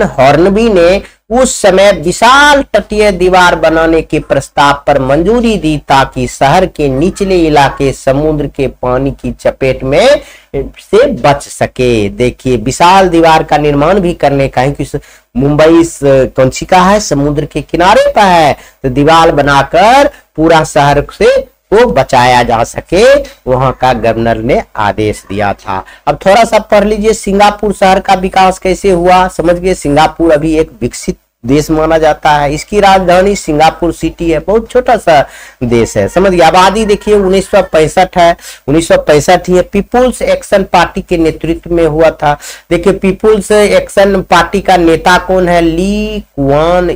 हॉर्नबी ने उस समय विशाल तटीय दीवार बनाने के प्रस्ताव पर मंजूरी दी ताकि शहर के निचले इलाके समुद्र के पानी की चपेट में से बच सके। देखिए, विशाल दीवार का निर्माण भी करने का है, क्योंकि मुंबई कौन सी का है? समुद्र के किनारे पर है, तो दीवार बनाकर पूरा शहर से को बचाया जा सके, वहां का गवर्नर ने आदेश दिया था। अब थोड़ा सा पढ़ लीजिए, सिंगापुर शहर का विकास कैसे हुआ, समझ गए। सिंगापुर अभी एक विकसित देश माना जाता है, इसकी राजधानी सिंगापुर सिटी है, बहुत छोटा सा देश है, समझ गए। आबादी देखिए 1965 है, 1965 ही पीपुल्स एक्शन पार्टी के नेतृत्व में हुआ था। देखिए, पीपुल्स एक्शन पार्टी का नेता कौन है? ली क्वान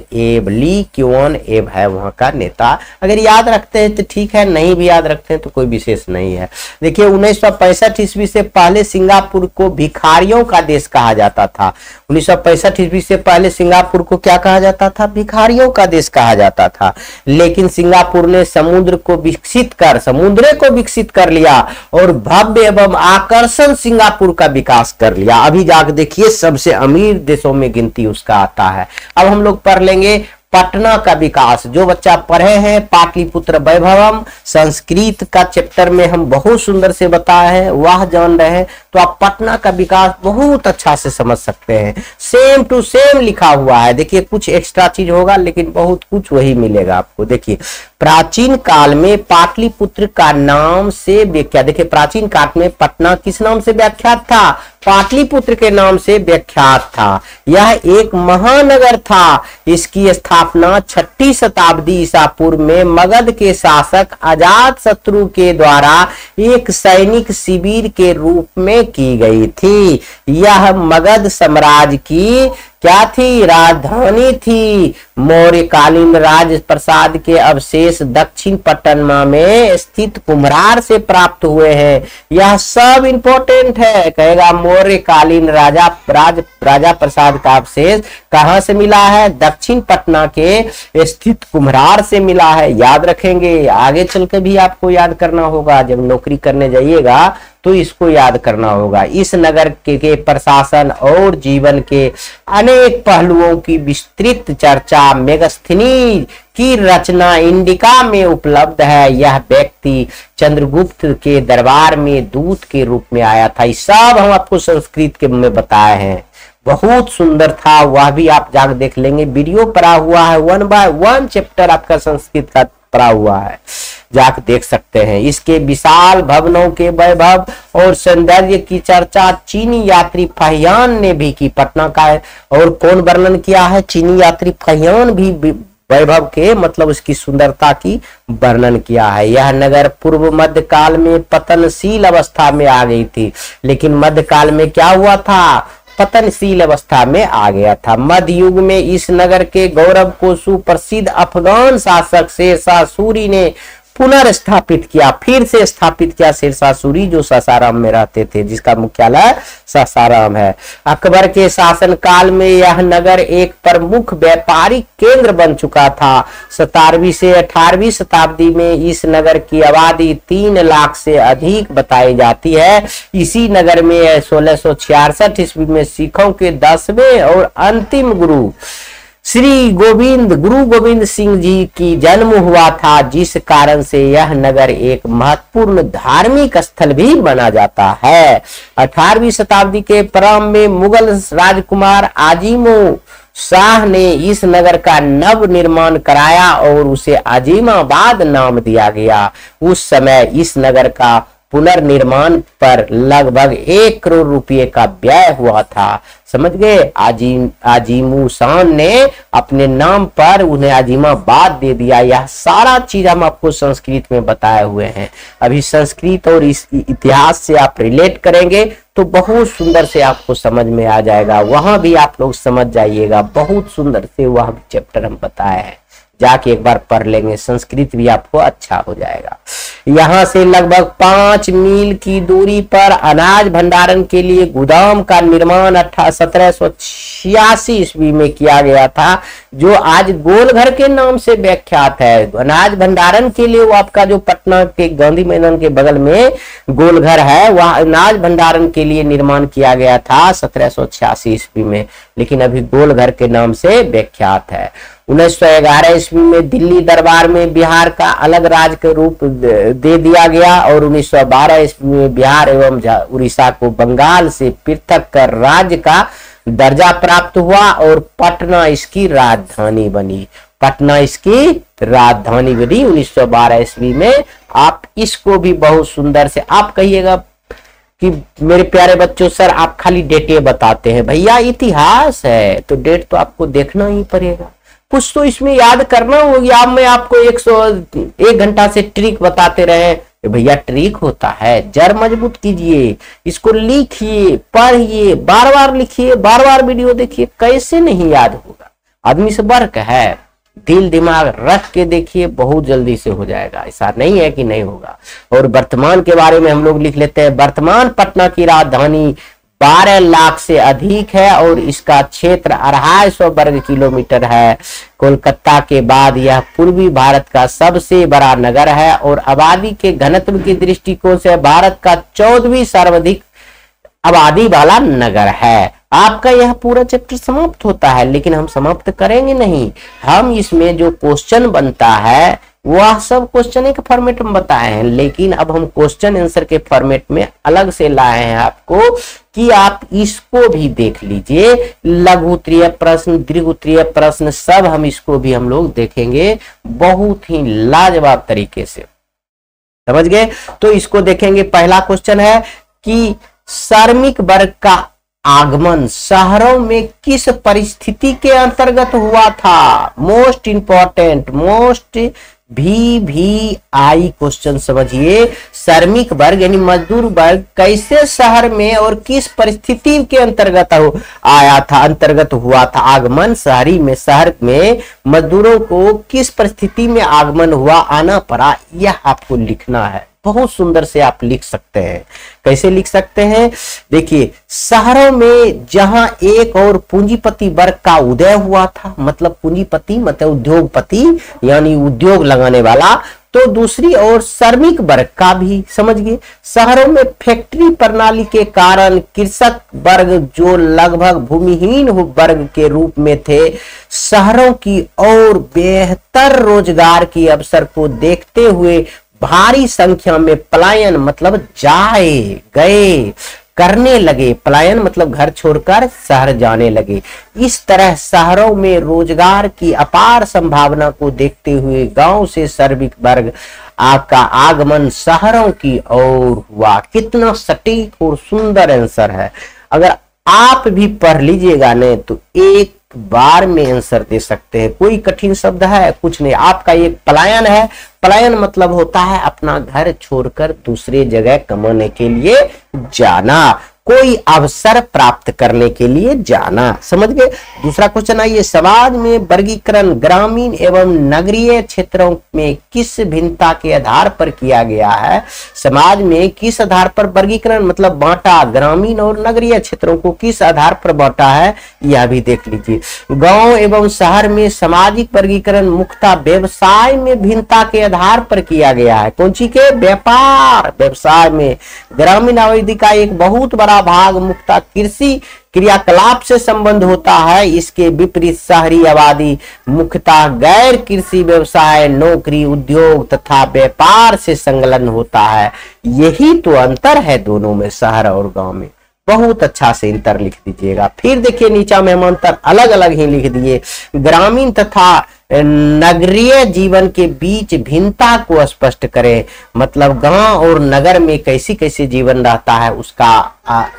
एब है वहां का नेता। अगर याद रखते हैं तो ठीक है, नहीं भी याद रखते हैं तो कोई विशेष नहीं है। देखिए, 1965 ईस्वी से पहले सिंगापुर को भिखारियों का देश कहा जाता था। 1965 ईस्वी से पहले सिंगापुर को क्या कहा जाता था? भिखारियों का देश कहा जाता था। लेकिन सिंगापुर ने समुद्र को विकसित कर लिया और भव्य एवं आकर्षण सिंगापुर का विकास कर लिया। अभी जाकर देखिए, सबसे अमीर देशों में गिनती उसका आता है। अब हम लोग पढ़ लेंगे पटना का विकास। जो बच्चा पढ़े हैं पाटलिपुत्र वैभवम, संस्कृत का चैप्टर में हम बहुत सुंदर से बताए हैं, वह जान रहे हैं तो आप पटना का विकास बहुत अच्छा से समझ सकते हैं। सेम टू सेम लिखा हुआ है। देखिए, कुछ एक्स्ट्रा चीज होगा लेकिन बहुत कुछ वही मिलेगा आपको। देखिए, प्राचीन काल में पाटलिपुत्र का नाम से व्याख्या, देखिए प्राचीन काल में पटना किस नाम से व्याख्यात था? पाटलिपुत्र के नाम से व्याख्यात था। यह एक महानगर था। इसकी स्थापना 6वीं शताब्दी ईसा पूर्व में मगध के शासक अजातशत्रु के द्वारा एक सैनिक शिविर के रूप में की गई थी। यह मगध साम्राज्य की क्या थी? राजधानी थी। मौर्यकालीन राज प्रसाद के अवशेष दक्षिण पटना में स्थित कुम्हरार से प्राप्त हुए हैं। यह सब इंपॉर्टेंट है। कहेगा मौर्यकालीन राजा प्रसाद का अवशेष कहां से मिला है? दक्षिण पटना के स्थित कुम्हरार से मिला है। याद रखेंगे, आगे चल के भी आपको याद करना होगा। जब नौकरी करने जाइएगा तो इसको याद करना होगा। इस नगर के प्रशासन और जीवन के अनेक पहलुओं की विस्तृत चर्चा मेगास्थनीज की रचना इंडिका में उपलब्ध है। यह व्यक्ति चंद्रगुप्त के दरबार में दूत के रूप में आया था। ये सब हम आपको संस्कृत के में बताए हैं, बहुत सुंदर था, वह भी आप जाकर देख लेंगे। वीडियो पड़ा हुआ है, 1 बाय 1 चैप्टर आपका संस्कृत का पड़ा हुआ है, जाकर देख सकते हैं। इसके विशाल भवनों के वैभव और सौंदर्य की चर्चा चीनी यात्री फाहियान ने भी की। पटना का और कौन वर्णन किया है? चीनी यात्री फाहियान भी वैभव के मतलब उसकी सुंदरता की वर्णन किया है। यह नगर पूर्व मध्य काल में पतनशील अवस्था में आ गई थी, लेकिन मध्य काल में क्या हुआ था? पतनशील अवस्था में आ गया था। मध्य युग में इस नगर के गौरव को सुप्रसिद्ध अफगान शासक शेरशाह सूरी ने पुनर्स्थापित किया, फिर से स्थापित किया। शेरशाह सूरी जो सासाराम में रहते थे, जिसका मुख्यालय सासाराम है। अकबर के शासन काल में यह नगर एक प्रमुख व्यापारिक केंद्र बन चुका था। 17वीं से 18वीं शताब्दी में इस नगर की आबादी 3 लाख से अधिक बताई जाती है। इसी नगर में 1666 ईस्वी में सिखों के 10वें और अंतिम गुरु गुरु गोविंद सिंह जी की जन्म हुआ था, जिस कारण से यह नगर एक महत्वपूर्ण धार्मिक स्थल भी माना जाता है। 18वीं शताब्दी के प्रारंभ में मुगल राजकुमार आजिमो शाह ने इस नगर का नव निर्माण कराया और उसे आजिमाबाद नाम दिया गया। उस समय इस नगर का पुनर्निर्माण पर लगभग 1 करोड़ रुपए का व्यय हुआ था। समझ गए? आजिमू शान ने अपने नाम पर उन्हें आजिमाबाद दे दिया। यह सारा चीज हम आपको संस्कृत में बताए हुए हैं। अभी संस्कृत और इस इतिहास से आप रिलेट करेंगे तो बहुत सुंदर से आपको समझ में आ जाएगा। वहां भी आप लोग समझ जाइएगा, बहुत सुंदर से वह चैप्टर हम बताए हैं, जाके एक बार पढ़ लेंगे, संस्कृत भी आपको अच्छा हो जाएगा। यहाँ से लगभग 5 मील की दूरी पर अनाज भंडारण के लिए गोदाम का निर्माण 1786 ईस्वी में किया गया था, जो आज गोलघर के नाम से व्याख्यात है। अनाज भंडारण के लिए वो आपका जो पटना के गांधी मैदान के बगल में गोलघर है, वह अनाज भंडारण के लिए निर्माण किया गया था 1786 ईस्वी में, लेकिन अभी गोलघर के नाम से व्याख्यात है। 1911 ईस्वी में दिल्ली दरबार में बिहार का अलग राज्य के रूप दे दिया गया और 1912 ईस्वी में बिहार एवं उड़ीसा को बंगाल से पृथक कर राज्य का दर्जा प्राप्त हुआ और पटना इसकी राजधानी बनी। पटना इसकी राजधानी बनी 1912 ईस्वी में। आप इसको भी बहुत सुंदर से आप कहिएगा कि मेरे प्यारे बच्चों सर आप खाली डेटे बताते हैं। भैया इतिहास है तो डेट तो आपको देखना ही पड़ेगा, कुछ तो इसमें याद करना होगी। अब मैं आपको 1 घंटा से ट्रिक बताते रहे, भैया ट्रिक होता है, जड़ मजबूत कीजिए, इसको लिखिए, पढ़िए, बार बार लिखिए, बार बार वीडियो देखिए, कैसे नहीं याद होगा? आदमी से वर्क है, दिल दिमाग रख के देखिए, बहुत जल्दी से हो जाएगा। ऐसा नहीं है कि नहीं होगा। और वर्तमान के बारे में हम लोग लिख लेते हैं। वर्तमान पटना की राजधानी 12 लाख से अधिक है और इसका क्षेत्र 250 वर्ग किलोमीटर है। कोलकाता के बाद यह पूर्वी भारत का सबसे बड़ा नगर है और आबादी के घनत्व के दृष्टिकोण से भारत का 14वीं सर्वाधिक आबादी वाला नगर है। आपका यह पूरा चैप्टर समाप्त होता है, लेकिन हम समाप्त करेंगे नहीं। हम इसमें जो क्वेश्चन बनता है वह सब क्वेश्चन के फॉर्मेट में बताए हैं, लेकिन अब हम क्वेश्चन आंसर के फॉर्मेट में अलग से लाए हैं आपको कि आप इसको भी देख लीजिए। लघु उत्तरीय प्रश्न, दीर्घ उत्तरीय प्रश्न सब हम लोग देखेंगे बहुत ही लाजवाब तरीके से। समझ गए? तो इसको देखेंगे। पहला क्वेश्चन है कि श्रमिक वर्ग का आगमन शहरों में किस परिस्थिति के अंतर्गत हुआ था? Most important, most VVI question समझिए। श्रमिक वर्ग यानी मजदूर वर्ग कैसे शहर में और किस परिस्थिति के अंतर्गत आया था, अंतर्गत हुआ था? आगमन शहर में मजदूरों को किस परिस्थिति में आगमन हुआ, आना पड़ा, यह आपको लिखना है। बहुत सुंदर से आप लिख सकते हैं। कैसे लिख सकते हैं? देखिए, शहरों में जहां एक और पूंजीपति वर्ग का उदय हुआ था, मतलब पूंजीपति मतलब उद्योगपति यानी उद्योग लगाने वाला, तो दूसरी ओर श्रमिक वर्ग का भी समझिए। शहरों में फैक्ट्री प्रणाली के कारण कृषक वर्ग जो लगभग भूमिहीन वर्ग के रूप में थे, शहरों की और बेहतर रोजगार के अवसर को देखते हुए भारी संख्या में पलायन मतलब जाए गए करने लगे। पलायन मतलब घर छोड़कर शहर जाने लगे। इस तरह शहरों में रोजगार की अपार संभावना को देखते हुए गांव से श्रमिक वर्ग का आगमन शहरों की ओर हुआ। कितना सटीक और सुंदर आंसर है। अगर आप भी पढ़ लीजिएगा ने तो एक बार में आंसर दे सकते हैं। कोई कठिन शब्द है कुछ नहीं। आपका एक पलायन है। पलायन मतलब होता है अपना घर छोड़कर दूसरे जगह कमाने के लिए जाना, कोई अवसर प्राप्त करने के लिए जाना। समझ गए। दूसरा क्वेश्चन आइए, समाज में वर्गीकरण ग्रामीण एवं नगरीय क्षेत्रों में किस भिन्नता के आधार पर किया गया है। समाज में किस आधार पर वर्गीकरण मतलब बांटा, ग्रामीण और नगरीय क्षेत्रों को किस आधार पर बांटा है यह भी देख लीजिए। गांव एवं शहर में सामाजिक वर्गीकरण मुख्यतः व्यवसाय में भिन्नता के आधार पर किया गया है। कौन सी के? व्यापार व्यवसाय में। ग्रामीण आबादी का एक बहुत बड़ा भाग मुख्यतः कृषि क्रियाकलाप से संबंध होता है। इसके विपरीत शहरी आबादी मुख्यतः गैर कृषि व्यवसाय, नौकरी, उद्योग तथा व्यापार से संलग्न होता है। यही तो अंतर है दोनों में, शहर और गांव में। बहुत अच्छा से अंतर लिख दीजिएगा। फिर देखिए नीचा में हम अंतर अलग अलग ही लिख दिए। ग्रामीण तथा नगरीय जीवन के बीच भिन्नता को स्पष्ट करें। मतलब गांव और नगर में कैसी कैसी जीवन रहता है उसका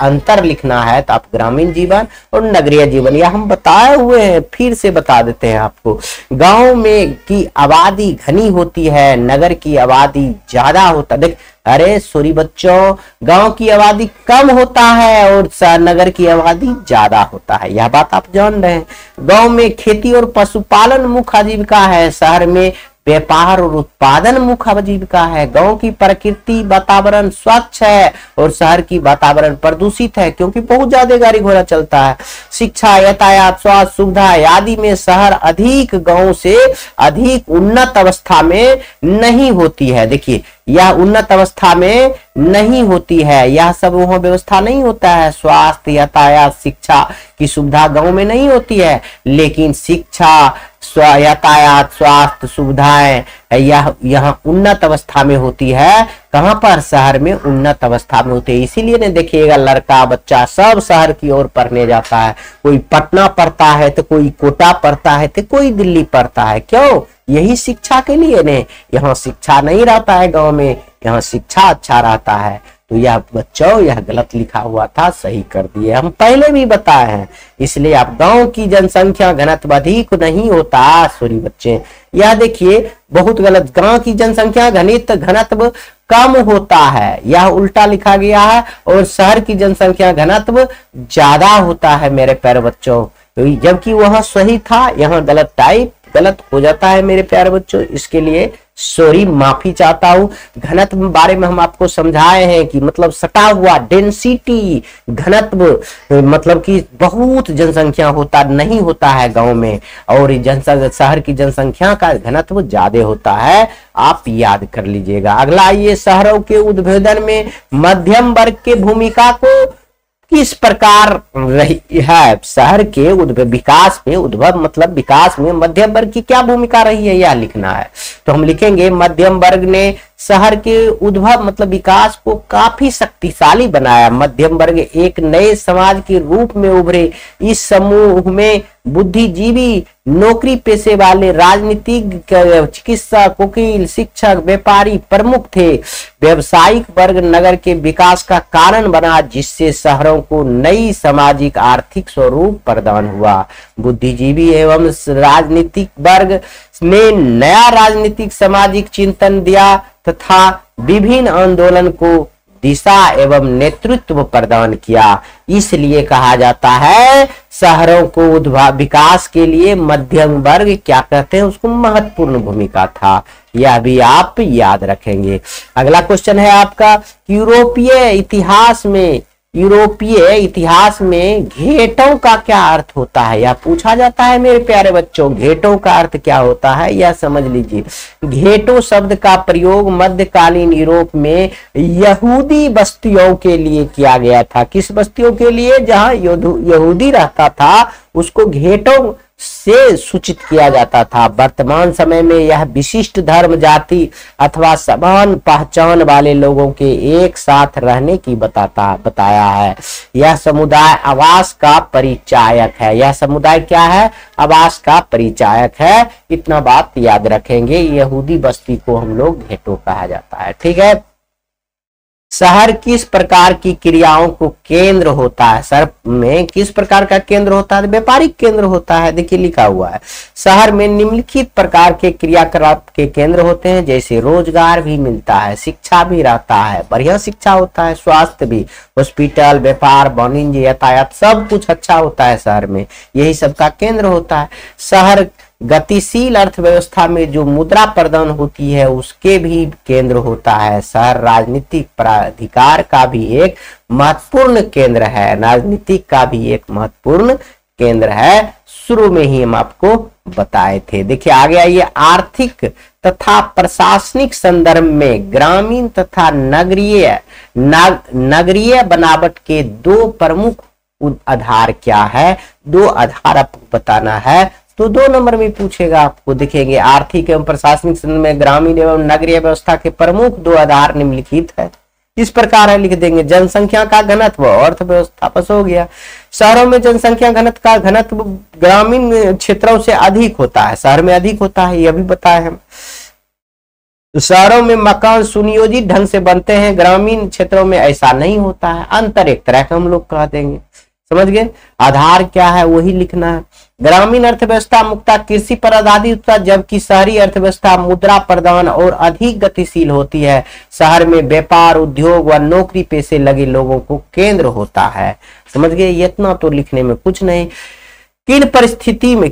अंतर लिखना है। तो आप ग्रामीण जीवन और नगरीय जीवन यह हम बताए हुए हैं, फिर से बता देते हैं आपको। गांव में की आबादी घनी होती है, नगर की आबादी ज्यादा होता है। देख अरे सॉरी बच्चों, गांव की आबादी कम होता है और नगर की आबादी ज्यादा होता है, यह बात आप जान रहे हैं। गांव में खेती और पशुपालन मुख्य आजीविका है, शहर में व्यापार और उत्पादन मुख्य आजीविका है। गांव की प्रकृति वातावरण स्वच्छ है और शहर की वातावरण प्रदूषित है क्योंकि बहुत ज्यादा गाड़ी घोड़ा चलता है। शिक्षा, यातायात, स्वास्थ्य सुविधा आदि में शहर अधिक गांव से अधिक उन्नत अवस्था में नहीं होती है। देखिए यह उन्नत अवस्था में नहीं होती है, यह सब वहाँ व्यवस्था नहीं होता है। स्वास्थ्य, यातायात, शिक्षा की सुविधा गांव में नहीं होती है, लेकिन शिक्षा, यातायात, स्वास्थ्य सुविधाएं यह यहाँ उन्नत अवस्था में होती है। कहाँ पर? शहर में उन्नत अवस्था में होती है। इसीलिए ने देखिएगा लड़का बच्चा सब शहर की ओर पढ़ने जाता है। कोई पटना पढ़ता है तो कोई कोटा पढ़ता है तो कोई दिल्ली पढ़ता है। क्यों? यही शिक्षा के लिए ने। यहाँ शिक्षा नहीं रहता है गांव में, यहाँ शिक्षा अच्छा रहता है। तो यह बच्चों यह गलत लिखा हुआ था, सही कर दिए। हम पहले भी बताए हैं। इसलिए आप गांव की जनसंख्या घनत्व अधिक नहीं होता। सॉरी बच्चे, यह देखिए बहुत गलत। गांव की जनसंख्या घनत्व कम होता है, यह उल्टा लिखा गया है। और शहर की जनसंख्या घनत्व ज्यादा होता है मेरे प्यारे बच्चों। जबकि वह सही था, यहाँ गलत टाइप गलत हो जाता है मेरे प्यारे बच्चों। इसके लिए सॉरी, माफी चाहता हूं। घनत्व बारे में हम आपको समझाए हैं कि मतलब सटा हुआ डेंसिटी घनत्व मतलब कि बहुत जनसंख्या होता नहीं होता है गांव में, और शहर की जनसंख्या का घनत्व ज्यादा होता है। आप याद कर लीजिएगा। अगला आइए, शहरों के उद्भेदन में मध्यम वर्ग की भूमिका को किस प्रकार रही है। शहर के विकास में, उद्भव मतलब विकास में मध्यम वर्ग की क्या भूमिका रही है यह लिखना है। तो हम लिखेंगे मध्यम वर्ग ने शहर के उद्भव मतलब विकास को काफी शक्तिशाली बनाया। मध्यम वर्ग एक नए समाज के रूप में उभरे। इस समूह में बुद्धिजीवी, नौकरी पेशे वाले, राजनीतिक, चिकित्सक, वकील, शिक्षक, व्यापारी प्रमुख थे। व्यवसायिक वर्ग नगर के विकास का कारण बना, जिससे शहरों को नई सामाजिक आर्थिक स्वरूप प्रदान हुआ। बुद्धिजीवी एवं राजनीतिक वर्ग ने नया राजनीतिक सामाजिक चिंतन दिया तथा विभिन्न आंदोलन को दिशा एवं नेतृत्व प्रदान किया। इसलिए कहा जाता है शहरों को विकास के लिए मध्यम वर्ग क्या कहते हैं, उसको महत्वपूर्ण भूमिका था। यह भी आप याद रखेंगे। अगला क्वेश्चन है आपका, यूरोपीय इतिहास में यूरोपीय इतिहास में घेटों का क्या अर्थ होता है, यह पूछा जाता है मेरे प्यारे बच्चों। घेटों का अर्थ क्या होता है यह समझ लीजिए। घेटो शब्द का प्रयोग मध्यकालीन यूरोप में यहूदी बस्तियों के लिए किया गया था। किस बस्तियों के लिए? जहां यहूदी रहता था उसको घेटों से सूचित किया जाता था। वर्तमान समय में यह विशिष्ट धर्म, जाति अथवा समान पहचान वाले लोगों के एक साथ रहने की बताया है। यह समुदाय आवास का परिचायक है। यह समुदाय क्या है? आवास का परिचायक है। इतना बात याद रखेंगे। यहूदी बस्ती को हम लोग घेटो कहा जाता है। ठीक है। शहर किस प्रकार की क्रियाओं को केंद्र होता है? शहर में किस प्रकार का केंद्र होता है? व्यापारिक केंद्र होता है। देखिए लिखा हुआ है शहर में निम्नलिखित प्रकार के क्रियाकलाप के केंद्र होते हैं, जैसे रोजगार भी मिलता है, शिक्षा भी रहता है, बढ़िया शिक्षा होता है, स्वास्थ्य भी, हॉस्पिटल, व्यापार, वाणिज्य, यातायात सब कुछ अच्छा होता है शहर में। यही सबका केंद्र होता है। शहर गतिशील अर्थव्यवस्था में जो मुद्रा प्रदान होती है उसके भी केंद्र होता है। शहर राजनीतिक प्राधिकार का भी एक महत्वपूर्ण केंद्र है। राजनीतिक का भी एक महत्वपूर्ण केंद्र है। शुरू में ही हम आपको बताए थे। देखिए आगे आइए। आर्थिक तथा प्रशासनिक संदर्भ में ग्रामीण तथा नगरीय बनावट के दो प्रमुख आधार क्या है? दो आधार आपको बताना है तो 2 नंबर में पूछेगा आपको। देखेंगे आर्थिक एवं प्रशासनिक संदर्भ में ग्रामीण एवं नगरीय व्यवस्था के प्रमुख 2 आधार निम्नलिखित है। इस प्रकार है, लिख देंगे। जनसंख्या का घनत्व, अर्थव्यवस्था बस हो गया। शहरों में जनसंख्या घनत्व का घनत्व ग्रामीण क्षेत्रों से अधिक होता है, शहर में अधिक होता है, यह भी बताए हम। शहरों में मकान सुनियोजित ढंग से बनते हैं, ग्रामीण क्षेत्रों में ऐसा नहीं होता है। अंतर एक तरह का हम लोग कह देंगे। समझ गए? आधार क्या है वही लिखना है। ग्रामीण अर्थव्यवस्था मुख्यतः कृषि पर आधारित होता है, जबकि शहरी अर्थव्यवस्था मुद्रा प्रदान और अधिक गतिशील होती है। शहर में व्यापार, उद्योग व नौकरी पेशे लगे लोगों को केंद्र होता है। समझ गए? इतना तो लिखने में कुछ नहीं। किन परिस्थिति में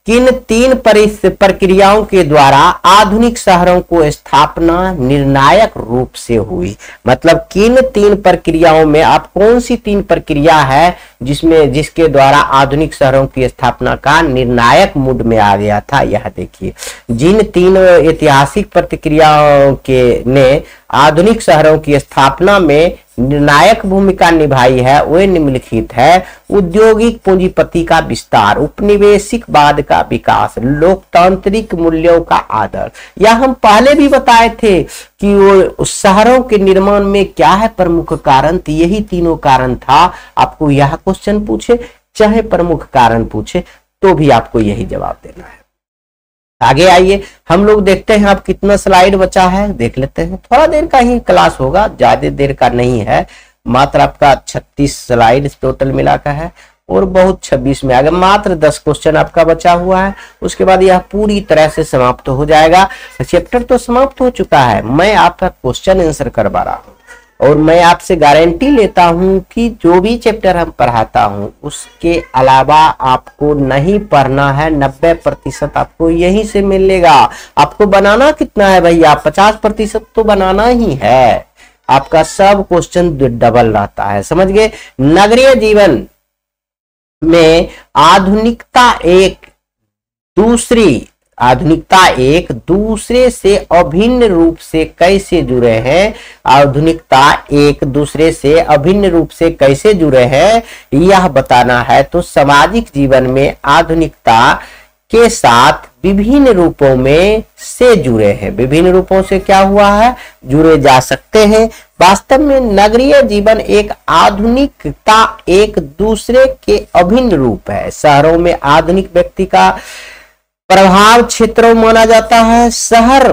किन 3 प्रक्रियाओं के द्वारा आधुनिक शहरों को स्थापना निर्णायक रूप से हुई? मतलब किन 3 प्रक्रियाओं में, आप कौन सी 3 प्रक्रिया है जिसके द्वारा आधुनिक शहरों की स्थापना का निर्णायक मूड में आ गया था? यह देखिए। जिन 3 ऐतिहासिक प्रक्रियाओं के ने आधुनिक शहरों की स्थापना में निर्णायक भूमिका निभाई है वे निम्नलिखित है। औद्योगिक पूंजीपति का विस्तार, उपनिवेशिकवाद का विकास, लोकतांत्रिक मूल्यों का आदर। यह हम पहले भी बताए थे कि वो शहरों के निर्माण में क्या है प्रमुख कारण, तो यही तीनों कारण था। आपको यह क्वेश्चन पूछे चाहे प्रमुख कारण पूछे तो भी आपको यही जवाब देना है। आगे आइए, हम लोग देखते हैं अब कितना स्लाइड बचा है, देख लेते हैं। थोड़ा देर का ही क्लास होगा, ज्यादा देर का नहीं है। मात्र आपका 36 स्लाइड टोटल मिला का है और बहुत 26 में आ गया। मात्र 10 क्वेश्चन आपका बचा हुआ है, उसके बाद यह पूरी तरह से समाप्त हो जाएगा। चैप्टर तो समाप्त हो चुका है, मैं आपका क्वेश्चन आंसर करवा रहा हूँ और मैं आपसे गारंटी लेता हूं कि जो भी चैप्टर हम पढ़ाता हूं उसके अलावा आपको नहीं पढ़ना है। 90% आपको यहीं से मिलेगा। आपको बनाना कितना है भैया? 50% तो बनाना ही है। आपका सब क्वेश्चन डबल रहता है। समझ गए? नगरीय जीवन में आधुनिकता एक दूसरे से अभिन्न रूप से कैसे जुड़े हैं? आधुनिकता एक दूसरे से अभिन्न रूप से कैसे जुड़े हैं यह बताना है। तो सामाजिक जीवन में आधुनिकता के साथ विभिन्न रूपों में से जुड़े हैं। विभिन्न रूपों से क्या हुआ है? जुड़े जा सकते हैं। वास्तव में नगरीय जीवन एक आधुनिकता एक दूसरे के अभिन्न रूप है। शहरों में आधुनिक व्यक्ति का प्रभाव क्षेत्रों माना जाता है। शहर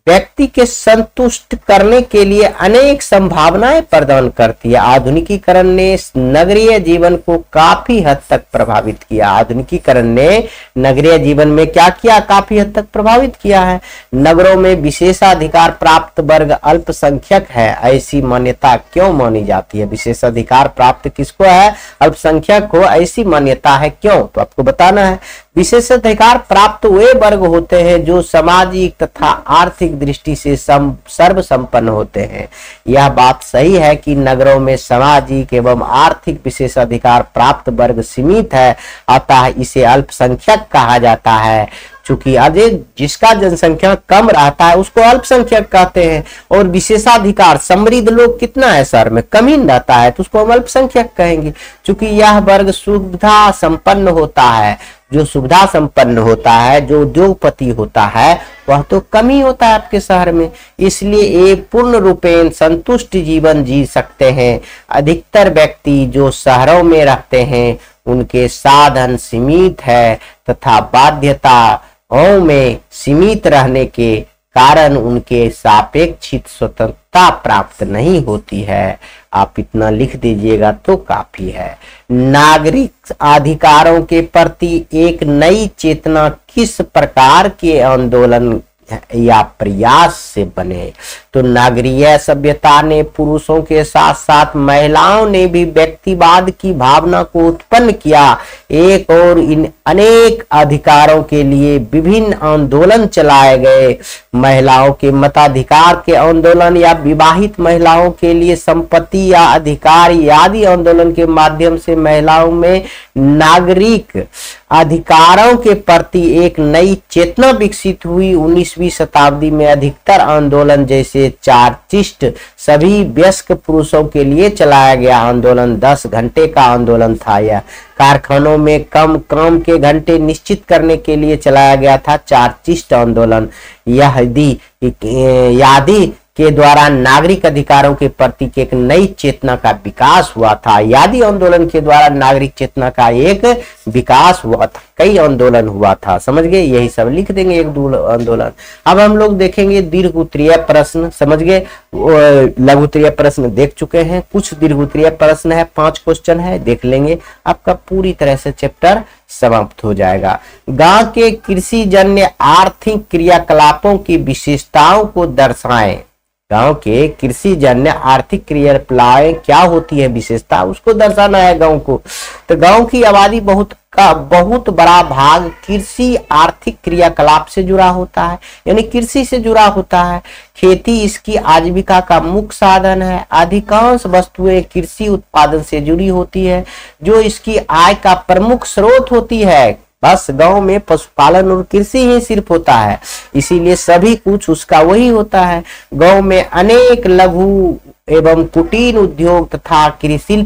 व्यक्ति के संतुष्ट करने के लिए अनेक संभावनाएं प्रदान करती है। आधुनिकीकरण ने नगरीय जीवन को काफी हद तक प्रभावित किया। आधुनिकीकरण ने नगरीय जीवन में क्या किया? काफी हद तक प्रभावित किया है। नगरों में विशेषाधिकार प्राप्त वर्ग अल्पसंख्यक है, ऐसी मान्यता क्यों मानी जाती है? विशेषाधिकार प्राप्त किसको है? अल्पसंख्यक को। ऐसी मान्यता है क्यों? तो आपको बताना है। विशेषाधिकार प्राप्त वे वर्ग होते हैं जो सामाजिक तथा आर्थिक दृष्टि से सर्व संपन्न होते हैं। यह बात सही है कि नगरों में सामाजिक एवं आर्थिक विशेषाधिकार प्राप्त वर्ग सीमित है, अतः इसे अल्पसंख्यक कहा जाता है। चूंकि अधिक जिसका जनसंख्या कम रहता है उसको अल्पसंख्यक कहते हैं, और विशेषाधिकार समृद्ध लोग कितना है शहर में, कम ही रहता है, तो उसको हम अल्पसंख्यक कहेंगे। चूंकि यह वर्ग सुविधा संपन्न होता है, जो सुविधा संपन्न होता है, जो उद्योगपति होता है, वह तो कम ही होता है आपके शहर में, इसलिए ये पूर्ण रूपेण संतुष्ट जीवन जी सकते हैं। अधिकतर व्यक्ति जो शहरों में रहते हैं उनके साधन सीमित है तथा बाध्यताओं में सीमित रहने के कारण उनके सापेक्षित स्वतंत्रता प्राप्त नहीं होती है। आप इतना लिख दीजिएगा तो काफी है। नागरिक अधिकारों के प्रति एक नई चेतना किस प्रकार के आंदोलन या प्रयास से बने? तो नागरीय सभ्यता ने पुरुषों के साथ साथ महिलाओं ने भी व्यक्तिवाद की भावना को उत्पन्न किया। एक और इन अनेक अधिकारों के लिए विभिन्न आंदोलन चलाए गए। महिलाओं के मताधिकार के आंदोलन या विवाहित महिलाओं के लिए संपत्ति या अधिकार आदि आंदोलन के माध्यम से महिलाओं में नागरिक अधिकारों के प्रति एक नई चेतना विकसित हुई। 19वीं शताब्दी में अधिकतर आंदोलन जैसे चार्टिस्ट सभी वयस्क पुरुषों के लिए चलाया गया आंदोलन 10 घंटे का आंदोलन था। यह कारखानों में कम काम के घंटे निश्चित करने के लिए चलाया गया था चार्टिस्ट आंदोलन। यह यादी के द्वारा नागरिक अधिकारों के प्रति एक नई चेतना का विकास हुआ था। यादी आंदोलन के द्वारा नागरिक चेतना का एक विकास हुआ था, कई आंदोलन हुआ था, समझ गए? यही सब लिख देंगे, एक दो आंदोलन। अब हम लोग देखेंगे दीर्घ उत्तरीय प्रश्न, समझ गए? लघु उत्तरीय प्रश्न देख चुके हैं, कुछ दीर्घ उत्तरीय प्रश्न है, 5 क्वेश्चन है, देख लेंगे, आपका पूरी तरह से चैप्टर समाप्त हो जाएगा। गांव के कृषि जन्य आर्थिक क्रियाकलापों की विशेषताओं को दर्शाएं। गांव के कृषि जन्य आर्थिक क्रियाकलापें क्या होती है, विशेषता, उसको दर्शाना है गांव को। तो गांव की आबादी बहुत बड़ा भाग कृषि आर्थिक क्रियाकलाप से जुड़ा होता है, यानी कृषि से जुड़ा होता है। खेती इसकी आजीविका का मुख्य साधन है। अधिकांश वस्तुएं कृषि उत्पादन से जुड़ी होती है, जो इसकी आय का प्रमुख स्रोत होती है। बस गांव में पशुपालन और कृषि ही सिर्फ होता है, इसीलिए सभी कुछ उसका वही होता है। गांव में अनेक लघु एवं कुटीर उद्योग तथा कृषि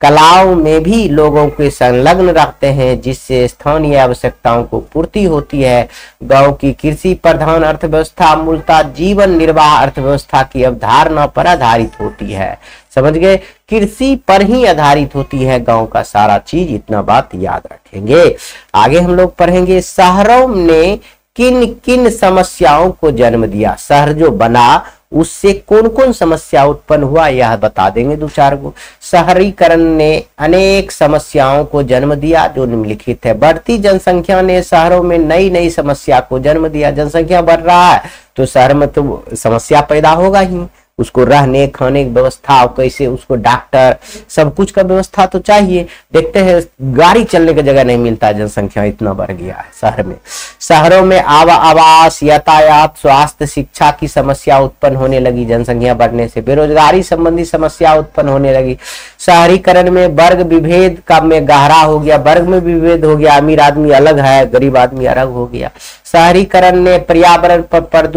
कलाओं में भी लोगों के संलग्न रखते हैं, जिससे स्थानीय आवश्यकताओं को पूर्ति होती है। गांव की कृषि प्रधान अर्थव्यवस्था मूलतः जीवन निर्वाह अर्थव्यवस्था की अवधारणा पर आधारित होती है। समझ गए? कृषि पर ही आधारित होती है गांव का सारा चीज, इतना बात याद रखेंगे। आगे हम लोग पढ़ेंगे शहरों ने किन किन समस्याओं को जन्म दिया। शहर जो बना उससे कौन कौन समस्या उत्पन्न हुआ यह बता देंगे 2-4 को। शहरीकरण ने अनेक समस्याओं को जन्म दिया जो निम्नलिखित है। बढ़ती जनसंख्या ने शहरों में नई नई समस्या को जन्म दिया। जनसंख्या बढ़ रहा है तो शहर में तो समस्या पैदा होगा ही, उसको रहने खाने की व्यवस्था, कैसे उसको डॉक्टर सब कुछ का व्यवस्था तो चाहिए। देखते हैं गाड़ी चलने की जगह नहीं मिलता, जनसंख्या इतना बढ़ गया है शहर में। शहरों में आवास, यातायात, स्वास्थ्य, शिक्षा की समस्या उत्पन्न होने लगी। जनसंख्या बढ़ने से बेरोजगारी संबंधी समस्या उत्पन्न होने लगी। शहरीकरण में वर्ग विभेद का में गहरा हो गया, वर्ग में विभेद हो गया, अमीर आदमी अलग है, गरीब आदमी अलग हो गया। शहरीकरण ने पर्यावरण पर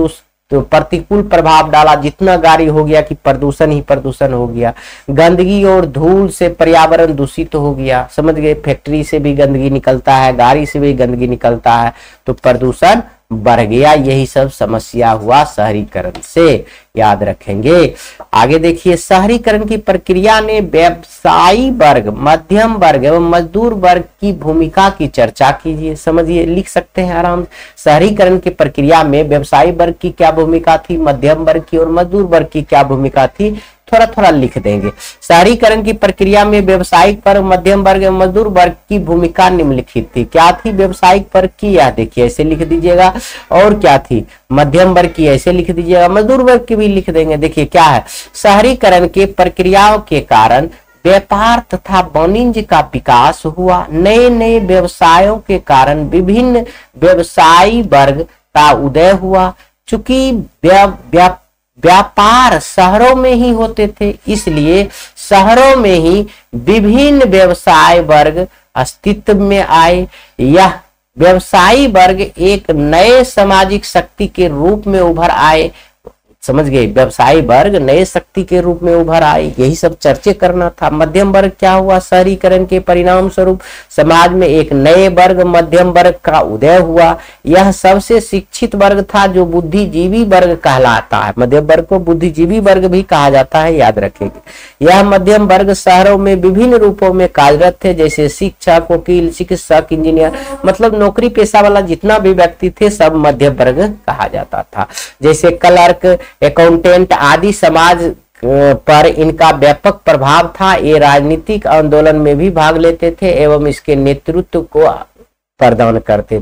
तो प्रतिकूल प्रभाव डाला। जितना गाड़ी हो गया कि प्रदूषण ही प्रदूषण हो गया। गंदगी और धूल से पर्यावरण दूषित हो गया। समझ गए? फैक्ट्री से भी गंदगी निकलता है, गाड़ी से भी गंदगी निकलता है, तो प्रदूषण बढ़ गया। यही सब समस्या हुआ शहरीकरण से, याद रखेंगे। आगे देखिए, शहरीकरण की प्रक्रिया ने व्यवसायी वर्ग, मध्यम वर्ग एवं मजदूर वर्ग की भूमिका की चर्चा कीजिए। समझिए, लिख सकते हैं आराम से। शहरीकरण की प्रक्रिया में व्यवसायी वर्ग की क्या भूमिका थी, मध्यम वर्ग की और मजदूर वर्ग की क्या भूमिका थी, थोड़ा थोड़ा लिख देंगे। शहरीकरण की प्रक्रिया में व्यवसायिक वर्ग, मध्यम वर्ग एवं मजदूर वर्ग की भूमिका निम्नलिखित थी। क्या थी? व्यवसायिक वर्ग की, यह देखिए ऐसे लिख दीजिएगा। और क्या थी? मध्यम वर्ग की, ऐसे लिख दीजिएगा। मजदूर वर्ग की भी लिख देंगे। देखिए क्या है, शहरीकरण के प्रक्रियाओं के कारण व्यापार तथा वाणिज्य का विकास हुआ। नए नए व्यवसायों के कारण विभिन्न व्यवसायी वर्ग का उदय हुआ। चूंकि व्यापार शहरों में ही होते थे, इसलिए शहरों में ही विभिन्न व्यवसाय वर्ग अस्तित्व में आए। यह व्यवसायी वर्ग एक नए सामाजिक शक्ति के रूप में उभर आए। समझ गए, व्यवसायी वर्ग नए शक्ति के रूप में उभर आए, यही सब चर्चे करना था। मध्यम वर्ग क्या हुआ? शहरीकरण के परिणाम स्वरूप समाज में एक नए वर्ग मध्यम वर्ग का उदय हुआ। यह सबसे शिक्षित वर्ग था जो बुद्धिजीवी वर्ग कहलाता है। मध्यम वर्ग को बुद्धिजीवी वर्ग भी कहा जाता है, याद रखेंगे। यह मध्यम वर्ग शहरों में विभिन्न रूपों में कार्यरत थे, जैसे शिक्षक, वकील, चिकित्सक, इंजीनियर, मतलब नौकरी पेशा वाला जितना भी व्यक्ति थे सब मध्यम वर्ग कहा जाता था। जैसे क्लर्क, अकाउंटेंट आदि समाज पर इनका व्यापक प्रभाव था। ये राजनीतिक आंदोलन में भी भाग लेते थे एवं इसके नेतृत्व को प्रदान करते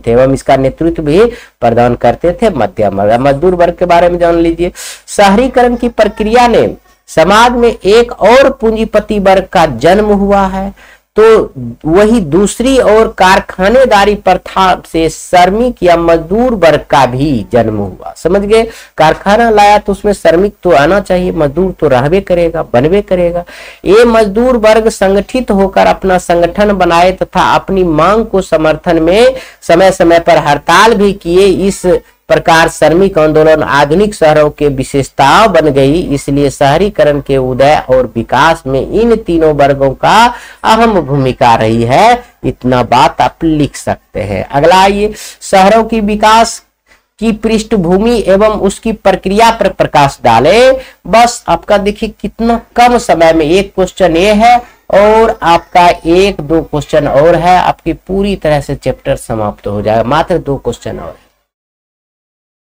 थे मध्यम वर्ग। मजदूर वर्ग के बारे में जान लीजिए। शहरीकरण की प्रक्रिया ने समाज में एक और पूंजीपति वर्ग का जन्म हुआ है, तो वही दूसरी ओर कारखानेदारी प्रथा से श्रमिक या मजदूर वर्ग का भी जन्म हुआ। समझ गए, कारखाना लाया तो उसमें श्रमिक तो आना चाहिए, मजदूर तो रहबे करेगा, बनबे करेगा। ये मजदूर वर्ग संगठित होकर अपना संगठन बनाए तथा अपनी मांग को समर्थन में समय समय पर हड़ताल भी किए। इस प्रकार श्रमिक आंदोलन आधुनिक शहरों के विशेषता बन गई। इसलिए शहरीकरण के उदय और विकास में इन तीनों वर्गों का अहम भूमिका रही है। इतना बात आप लिख सकते हैं। अगला आइए, शहरों की विकास की पृष्ठभूमि एवं उसकी प्रक्रिया पर प्रकाश डाले। बस आपका देखिए कितना कम समय में एक क्वेश्चन ये है और आपका 1-2 क्वेश्चन और है, आपकी पूरी तरह से चैप्टर समाप्त हो जाएगा। मात्र 2 क्वेश्चन और।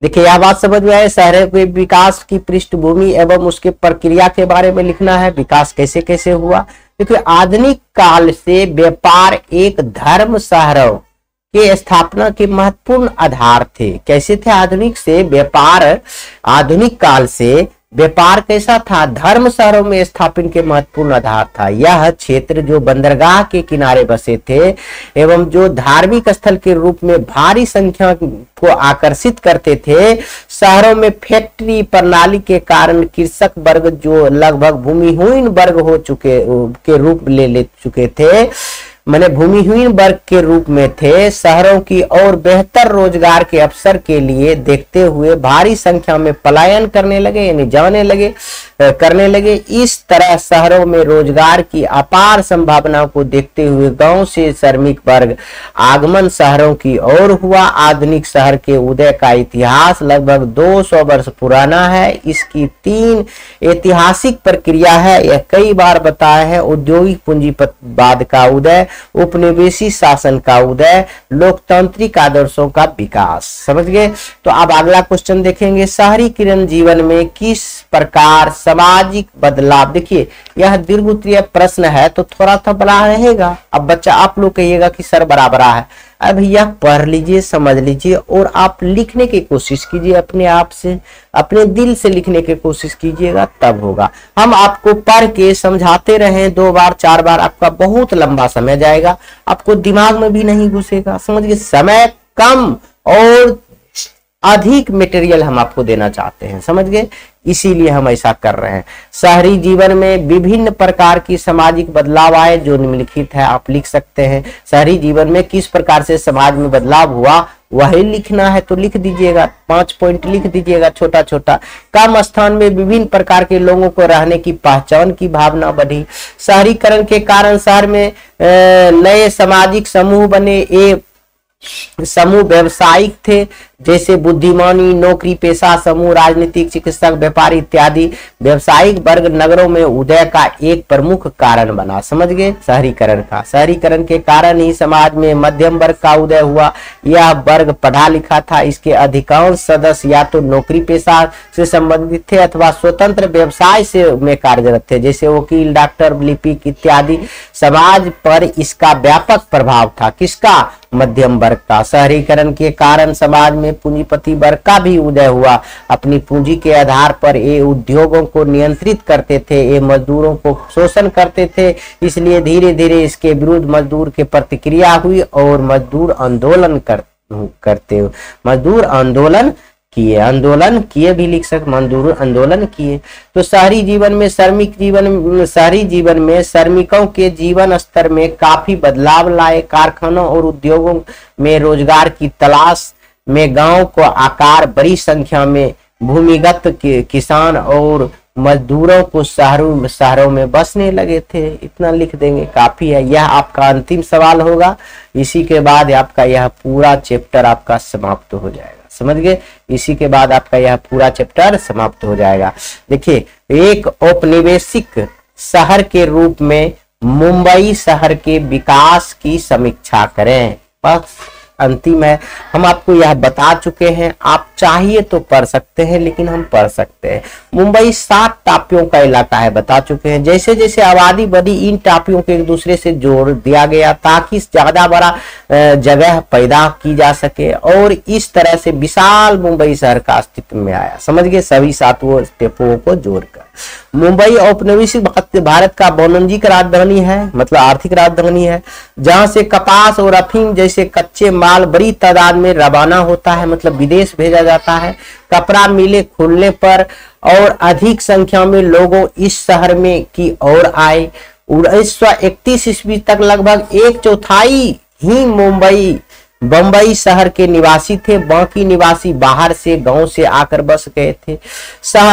देखिए यह बात समझ में आए, शहरों के विकास की पृष्ठभूमि एवं उसके प्रक्रिया के बारे में लिखना है। विकास कैसे कैसे हुआ? देखिए आधुनिक काल से व्यापार एक धर्म शहरों के स्थापना के महत्वपूर्ण आधार थे। कैसे थे? आधुनिक से व्यापार, आधुनिक काल से व्यापार कैसा था? धर्म शहरों में स्थापन के महत्वपूर्ण आधार था। यह क्षेत्र जो बंदरगाह के किनारे बसे थे एवं जो धार्मिक स्थल के रूप में भारी संख्या को आकर्षित करते थे। शहरों में फैक्ट्री प्रणाली के कारण कृषक वर्ग जो लगभग भूमिहीन वर्ग हो चुके के रूप ले चुके थे, माने भूमिहीन वर्ग के रूप में थे। शहरों की और बेहतर रोजगार के अवसर के लिए देखते हुए भारी संख्या में पलायन करने लगे, यानी करने लगे। इस तरह शहरों में रोजगार की अपार संभावनाओं को देखते हुए गांव से श्रमिक वर्ग आगमन शहरों की ओर हुआ। आधुनिक शहर के उदय का इतिहास लगभग 200 वर्ष पुराना है। इसकी 3 ऐतिहासिक प्रक्रिया है, यह कई बार बताया है। औद्योगिक पूंजीवाद का उदय, उपनिवेशी शासन का उदय, लोकतांत्रिक आदर्शों का विकास। समझ गए? तो अब अगला क्वेश्चन देखेंगे, शहरीकरण जीवन में किस प्रकार सामाजिक बदलाव। देखिए यह दीर्घोत्तरीय प्रश्न है तो थोड़ा सा बड़ा रहेगा। अब बच्चा आप लोग कहिएगा कि सर बराबर है। अब भैया पढ़ लीजिए, समझ लीजिए और आप लिखने की कोशिश कीजिए, अपने आप से, अपने दिल से लिखने की कोशिश कीजिएगा, तब होगा। हम आपको पढ़ के समझाते रहे 2 बार 4 बार, आपका बहुत लंबा समय जाएगा, आपको दिमाग में भी नहीं घुसेगा। समझिए, समय कम और अधिक मटेरियल हम आपको देना चाहते हैं, समझ गए, इसीलिए हम ऐसा कर रहे हैं। शहरी जीवन में विभिन्न प्रकार की सामाजिक बदलाव आए जो निम्नलिखित है, आप लिख सकते हैं। शहरी जीवन में किस प्रकार से समाज में बदलाव हुआ वही लिखना है तो लिख दीजिएगा, 5 पॉइंट लिख दीजिएगा छोटा छोटा। कम स्थान में विभिन्न प्रकार के लोगों को रहने की पहचान की भावना बढ़ी। शहरीकरण के कारण शहर में नए सामाजिक समूह बने। ये समूह व्यावसायिक थे, जैसे बुद्धिमानी, नौकरी पेशा समूह, राजनीतिक, चिकित्सक, व्यापारी इत्यादि। व्यावसायिक वर्ग नगरों में उदय का एक प्रमुख कारण बना। समझ गए? शहरीकरण का, शहरीकरण के कारण ही समाज में मध्यम वर्ग का उदय हुआ। यह वर्ग पढ़ा लिखा था। इसके अधिकांश सदस्य या तो नौकरी पेशा से संबंधित थे अथवा स्वतंत्र व्यवसाय से में कार्यरत थे, जैसे वकील, डॉक्टर, लिपिक इत्यादि। समाज पर इसका व्यापक प्रभाव था। किसका? मध्यम वर्ग का। शहरीकरण के कारण समाज में पूंजीपति वर्ग का भी उदय हुआ। अपनी पूंजी के आधार पर ये उद्योगों को नियंत्रित करते थे, ये मजदूरों को शोषण करते थे। इसलिए धीरे धीरे इसके विरुद्ध मजदूर की प्रतिक्रिया हुई और मजदूर आंदोलन किए भी लिख सकते, मजदूर आंदोलन किए। तो शहरी जीवन में श्रमिकों के जीवन स्तर में काफी बदलाव लाए। कारखानों और उद्योगों में रोजगार की तलाश में गांव को आकार, बड़ी संख्या में भूमिगत किसान और मजदूरों को शहरों में बसने लगे थे। इतना लिख देंगे, काफी है। यह आपका अंतिम सवाल होगा। इसी के बाद आपका यह पूरा चैप्टर आपका समाप्त हो जाएगा। समझ गए? इसी के बाद आपका यह पूरा चैप्टर समाप्त हो जाएगा। देखिए, एक औपनिवेशिक शहर के रूप में मुंबई शहर के विकास की समीक्षा करें। बस अंतिम है। हम आपको यह बता चुके हैं, आप चाहिए तो पढ़ सकते हैं, लेकिन हम पढ़ सकते हैं। मुंबई 7 टापुओं का इलाका है, बता चुके हैं। जैसे जैसे आबादी बढ़ी, इन टापुओं को एक दूसरे से जोड़ दिया गया ताकि ज्यादा बड़ा जगह पैदा की जा सके और इस तरह से विशाल मुंबई शहर का अस्तित्व में आया। समझ गए? सभी 7 टापुओं को जोड़कर मुंबई औपनिवेशिक भारत का वाणिज्यिक राजधानी है, मतलब आर्थिक राजधानी है, जहां से कपास और अफीम जैसे कच्चे माल बड़ी तादाद में रवाना होता है, मतलब विदेश भेजा जाता है। कपड़ा मिलें खुलने पर और अधिक संख्या में लोगों इस शहर में की ओर आए। 1931 ईस्वी तक लगभग 1/4 ही बम्बई शहर के निवासी थे, बाकी निवासी बाहर से गांव से आकर बस गए थे।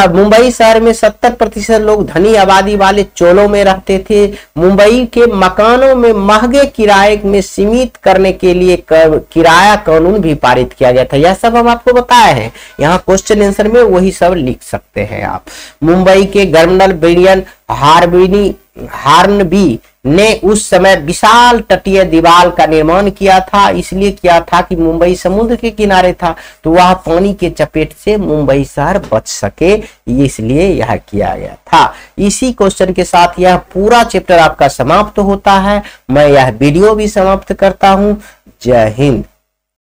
मुंबई शहर में 70% लोग धनी आबादी वाले चोलों में रहते थे। मुंबई के मकानों में महंगे किराए में सीमित करने के लिए किराया कानून भी पारित किया गया था। यह सब हम आपको बताया है, यहाँ क्वेश्चन आंसर में वही सब लिख सकते हैं आप। मुंबई के गवर्नर विलियम हार्नबी ने उस समय विशाल तटीय दीवार का निर्माण किया था। इसलिए किया था कि मुंबई समुद्र के किनारे था, तो वह पानी के चपेट से मुंबई शहर बच सके, इसलिए यह किया गया था। इसी क्वेश्चन के साथ यह पूरा चैप्टर आपका समाप्त होता है। मैं यह वीडियो भी समाप्त करता हूं। जय हिंद।